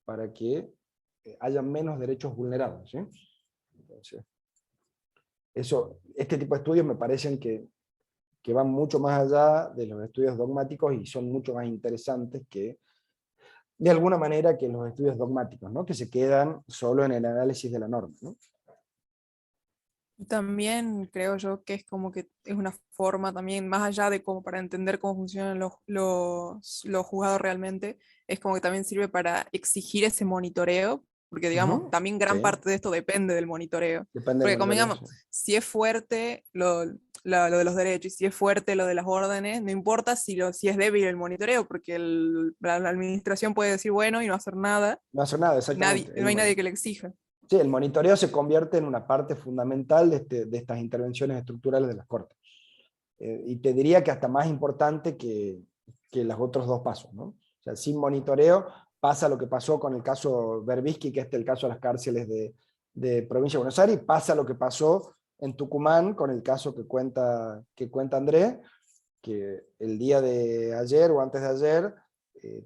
Para que haya menos derechos vulnerados, ¿sí? Entonces, este tipo de estudios me parecen que van mucho más allá de los estudios dogmáticos y son mucho más interesantes que, de alguna manera, que los estudios dogmáticos, ¿no? Que se quedan solo en el análisis de la norma, ¿no? También creo yo que es como que es una forma también, más allá de como para entender cómo funcionan los juzgados realmente, es como que también sirve para exigir ese monitoreo, porque digamos, también gran Sí. parte de esto depende del monitoreo. Depende Porque del como monitoreo, digamos, sí. si es fuerte lo de los derechos y si es fuerte lo de las órdenes, no importa si es débil el monitoreo, porque la administración puede decir bueno y no hacer nada, No hace nada, y exactamente. no hay nadie que le exija. Sí, el monitoreo se convierte en una parte fundamental de estas intervenciones estructurales de las Cortes. Y te diría que hasta más importante que los otros dos pasos, ¿no? O sea, sin monitoreo pasa lo que pasó con el caso Berbisky, que es el caso de las cárceles de Provincia de Buenos Aires, y pasa lo que pasó en Tucumán con el caso que cuenta Andrés, que el día de ayer o antes de ayer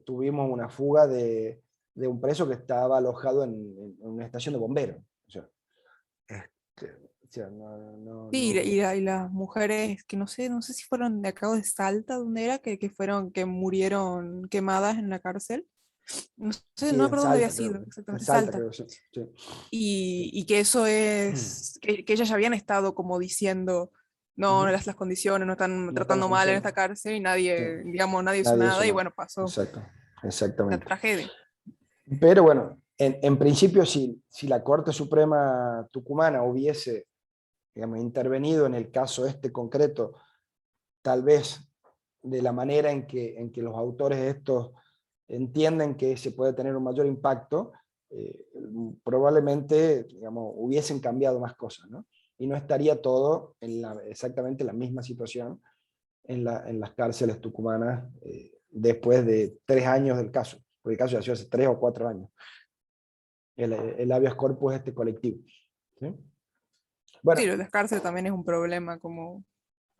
tuvimos una fuga de un preso que estaba alojado en una estación de bomberos. O sea, Sí, y las mujeres que no sé si fueron de acá o de Salta, ¿dónde era? Que murieron quemadas en la cárcel. No sé, sí, no me en acuerdo dónde había Salta, sido creo. En exactamente, Salta, Salta. creo, sí. Sí. Y que eso es, que ellas ya habían estado como diciendo, no, las condiciones no están No están en tratando mal en esta función. cárcel y Sí. nadie, digamos, nadie hizo Nadie hizo nada y nada. bueno, pasó Exacto, la exactamente. tragedia. Pero bueno, en principio, si la Corte Suprema tucumana hubiese, digamos, intervenido en el caso este concreto, tal vez de la manera en que los autores estos entienden que se puede tener un mayor impacto, probablemente, digamos, hubiesen cambiado más cosas, ¿no? Y no estaría todo en exactamente la misma situación en las cárceles tucumanas después de 3 años del caso, porque el caso ya ha sido hace 3 o 4 años. El habeas corpus este colectivo. ¿Sí? Bueno, Sí, lo de las cárceles también es un problema como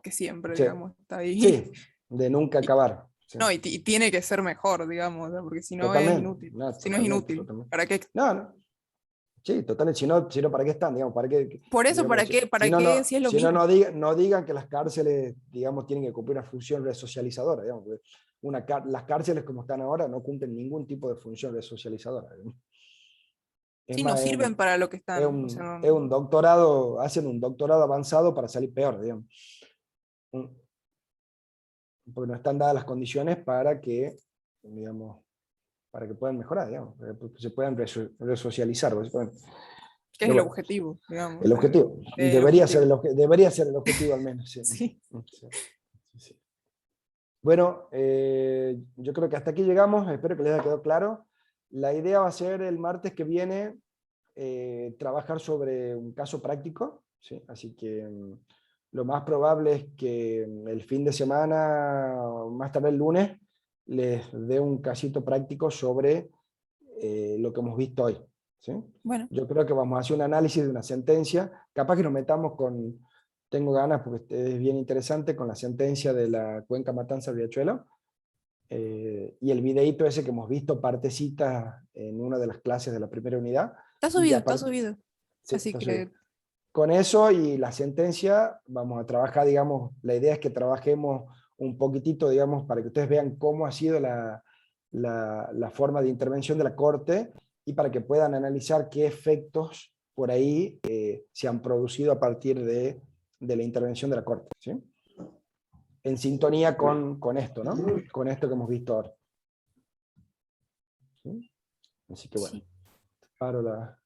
que siempre, sí, digamos, está ahí. sí, de nunca Y, acabar. Sí. no, y tiene que ser mejor, digamos, ¿no? Porque si no es Totalmente, inútil. no, Si no es totalmente, inútil, totalmente. ¿para qué? No, no, sí, totalmente, si no, ¿para qué están? Digamos, ¿para qué? Por eso, Digamos, ¿para qué? si ¿Para no, qué? Si es lo si no, mismo. no digan que las cárceles, digamos, tienen que cumplir una función resocializadora, digamos, porque las cárceles como están ahora no cumplen ningún tipo de función resocializadora. Digamos. Es Sí, no más, sirven para lo que están. O sea, es un doctorado, hacen un doctorado avanzado para salir peor, digamos. Porque no están dadas las condiciones para que, digamos, para que puedan mejorar, digamos, para que se puedan resocializar. Básicamente. que es Pero el bueno, objetivo, digamos. el objetivo, El objetivo. debería ser el objetivo al menos. Sí. Sí. Sí, sí. Bueno, yo creo que hasta aquí llegamos, espero que les haya quedado claro. La idea va a ser el martes que viene trabajar sobre un caso práctico, ¿sí? Así que lo más probable es que el fin de semana, más tarde el lunes, les dé un casito práctico sobre lo que hemos visto hoy. ¿Sí? Bueno, Yo creo que vamos a hacer un análisis de una sentencia, capaz que nos metamos con, tengo ganas porque es bien interesante, con la sentencia de la Cuenca Matanza-Riachuelo, y el videíto ese que hemos visto, partecitas en una de las clases de la primera unidad, está y subido, está aparte, subido. sí, Así está subido. que Con eso y la sentencia vamos a trabajar, digamos, la idea es que trabajemos un poquitito, digamos, para que ustedes vean cómo ha sido la forma de intervención de la Corte y para que puedan analizar qué efectos por ahí se han producido a partir de la intervención de la Corte, ¿sí? En sintonía con esto, ¿no? Con esto que hemos visto ahora. ¿Sí? Así que bueno, sí. paro la...